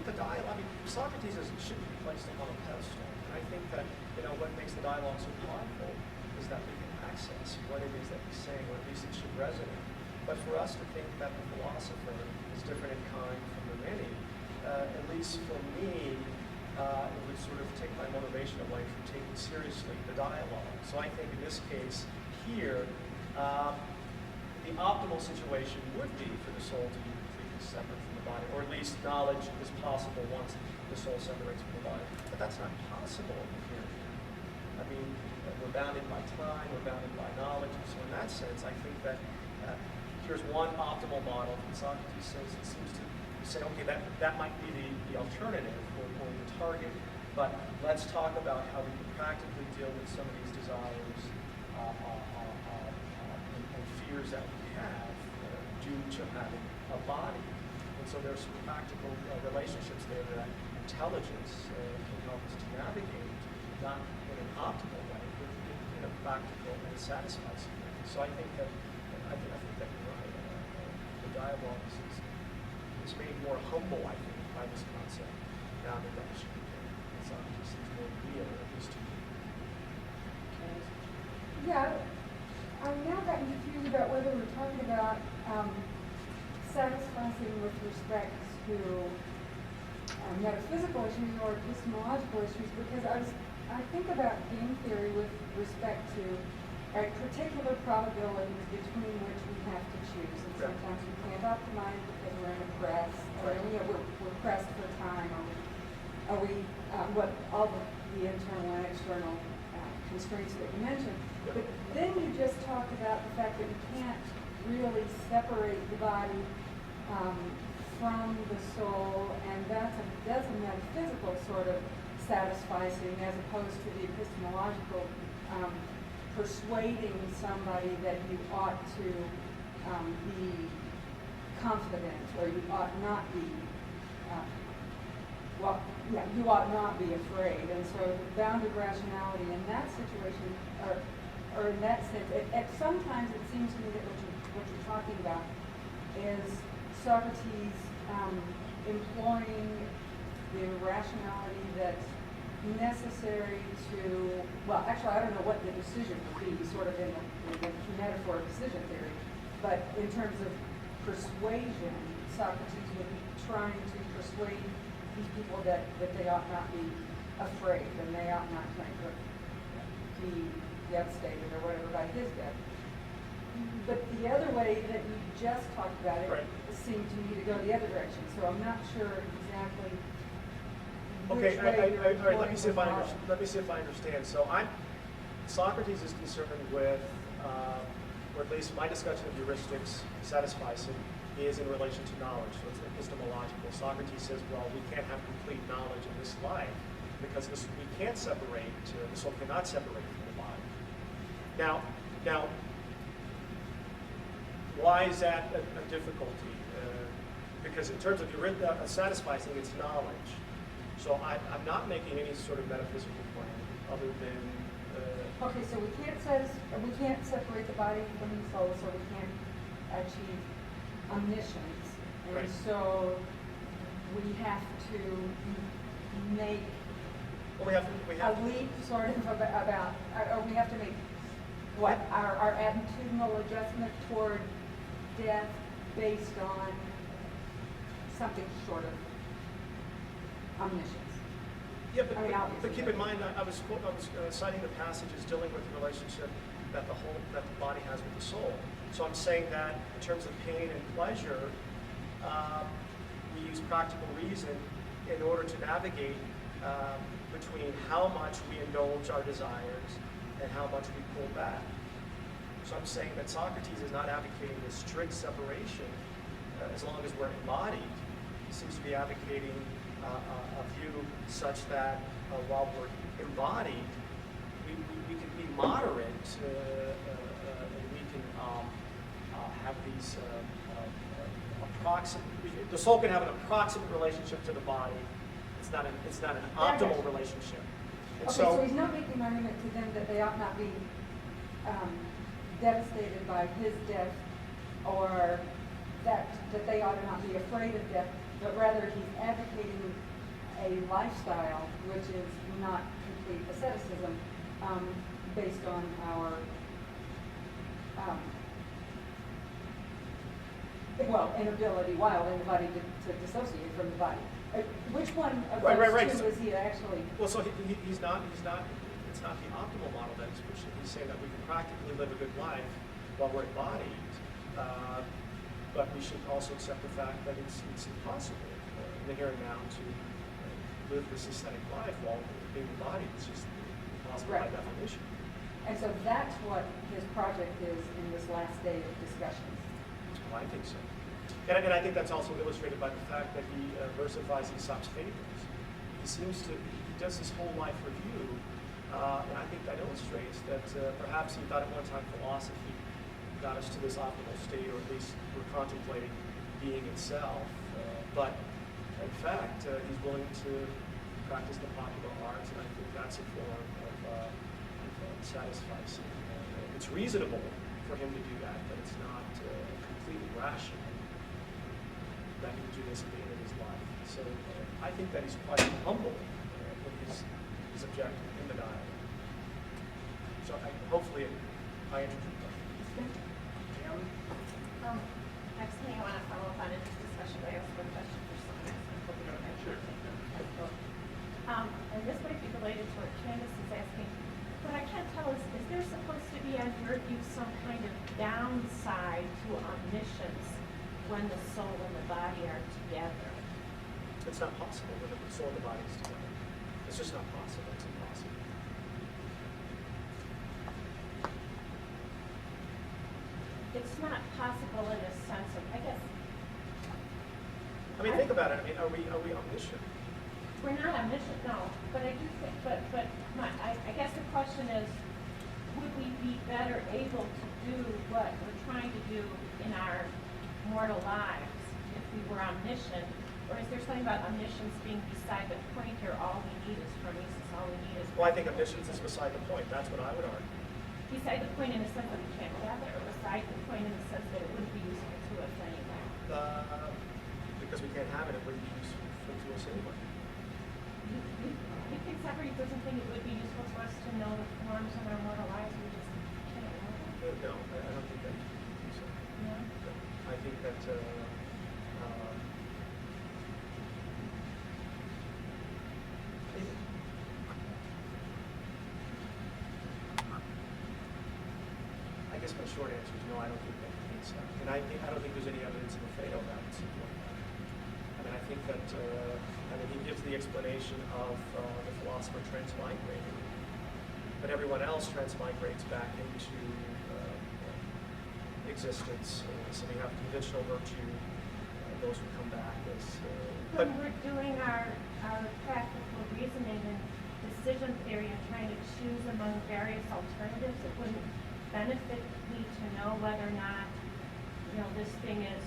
the dialogue, Socrates shouldn't be placed upon a pedestal. And I think that, what makes the dialogue so powerful is that we can access what it is that he's saying, or at least it should resonate. But for us to think that the philosopher is different in kind from the many, at least for me, it would sort of take my motivation away from taking seriously the dialogue. So I think in this case here, the optimal situation would be for the soul to be completely separate from the body, or at least knowledge is possible once the soul separates from the body. But that's not possible here. I mean, we're bounded by time, we're bounded by knowledge, and so in that sense, I think that here's one optimal model. And Socrates says it seems to say, okay, that might be the alternative or the target, but let's talk about how we can practically deal with some of these desires and fears that we have due to having a body. And so there's some practical relationships there that intelligence can help us to navigate, not in an optimal way, but in a practical and satisfying way. So I think that you're right. The dialogue is made more humble, I think, by this concept now that Socrates seems more real, at least to me. Yeah, I'm now gotten confused about whether we're talking about satisficing with respect to metaphysical issues or epistemological issues, because I think about game theory with respect to particular probabilities between which we have to choose, and sometimes we can't optimize because we're in a press, or we're pressed for time, or we what all the internal and external constraints that you mentioned. But then you just talked about the fact that we can't really separate the body from the soul, and that's a metaphysical sort of satisficing as opposed to the epistemological persuading somebody that you ought to be confident, or you ought not be, you ought not be afraid. And so the bounded rationality in that situation, or in that sense, sometimes it seems to me that what you're talking about is Socrates employing the rationality that's necessary to, well, actually, I don't know what the decision would be, sort of in the metaphor of decision theory, but in terms of persuasion, Socrates would be trying to persuade these people that they ought not be afraid, and they ought not be devastated or whatever by his death. But the other way that you just talked about it seemed to me to go the other direction, so I'm not sure exactly. Okay, all right. Let me see if I understand. So Socrates is concerned with, or at least my discussion of heuristics satisficing is in relation to knowledge. So it's epistemological. Socrates says, well, we can't have complete knowledge in this life because we can't separate. The soul cannot separate from the body. Now, why is that a difficulty? Because in terms of satisficing, it's knowledge. So I'm not making any sort of metaphysical claim other than. Okay, so we can't separate the body from the soul, so we can't achieve omniscience, and right. So we have to make we have a leap, sort of about, or we have to make what our attitudinal adjustment toward death based on something short of omniscience. Yeah, but keep in mind, I was citing the passages dealing with the relationship that the body has with the soul. So I'm saying that in terms of pain and pleasure, we use practical reason in order to navigate between how much we indulge our desires and how much we pull back. So I'm saying that Socrates is not advocating a strict separation as long as we're embodied. He seems to be advocating a view such that while we're embodied, we can be moderate and we can have these approximate. The soul can have an approximate relationship to the body. It's not an optimal relationship. And okay, so he's not making an argument to them that they ought not be devastated by his death, or that they ought to not be afraid of death, but rather he's advocating a lifestyle which is not complete asceticism based on our inability, wild inability to dissociate from the body. Which one of those two is he actually? Well, so he's not. It's not the optimal model that he's pushing. He's saying that we can practically live a good life while we're embodied. but we should also accept the fact that it's impossible in the here and now to live this aesthetic life while being embodied. It's just impossible by Right. definition. And so that's what his project is in this last day of discussions. Well, I think so. And I think that's also illustrated by the fact that he versifies Aesop's fables. He does this whole life review, and I think that illustrates that perhaps he thought at one time philosophy got us to this optimal state, or at least we're contemplating being itself. But in fact, he's willing to practice the popular arts, and I think that's a form of satisficing. It's reasonable for him to do that, but it's not completely rational that he would do this at the end of his life. So I think that he's quite humble in his objective in the dialogue. So hopefully I answered your question. Actually, I want to follow up on this discussion. I also have a question for someone else. Sure. And this might be related to what Candace is asking. What I can't tell is there supposed to be, on your view, some kind of downside to omniscience when the soul and the body are together? It's not possible when the soul and the body is together. It's just not possible. It's impossible. It's not possible in a sense of, I guess. I mean, think about it. I mean, are we omniscient? We're not omniscient, no, but I do think, I guess the question is, would we be better able to do what we're trying to do in our mortal lives if we were omniscient? Or is there something about omniscience being beside the point here, all we need is phronesis, all we need is... Well, I think omniscience is beside the point. That's what I would argue. Beside the point in the sense that we can't gather, or beside the point in the sense that it wouldn't be useful to us anyway? Because we can't have it, it wouldn't be useful to us anyway. You think Socrates doesn't think it would be useful to us to know the forms of our mortal lives? We just can't know them? No, I don't think that. So. No? I think that I guess my short answer is no. I don't think that means that, and I don't think there's any evidence in the Phaedo that would support that. I mean, I think that he gives the explanation of the philosopher transmigrating, but everyone else transmigrates back into existence. So we have conventional virtue, those who come back as. When we're doing our practical reasoning and decision theory and trying to choose among various alternatives, it wouldn't benefit me to know whether or not, this thing is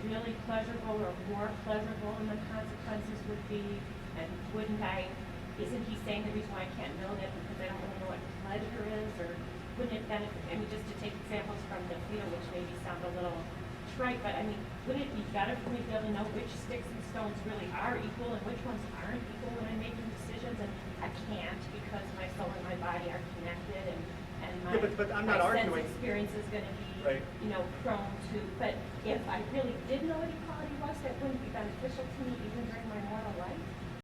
really pleasurable or more pleasurable than the consequences would be, and isn't he saying the reason why I can't know that because I don't really know what pleasure is, or wouldn't it benefit, just to take examples from the Phaedo, which maybe sound a little trite, but wouldn't it be better for me to be able to know which sticks and stones really are equal and which ones aren't equal when I'm making decisions, and I can't because my soul and my body are connected, and my, but I'm not my arguing. sense experience is going to be, Right. prone to, but if I really did know what equality was, that wouldn't be beneficial to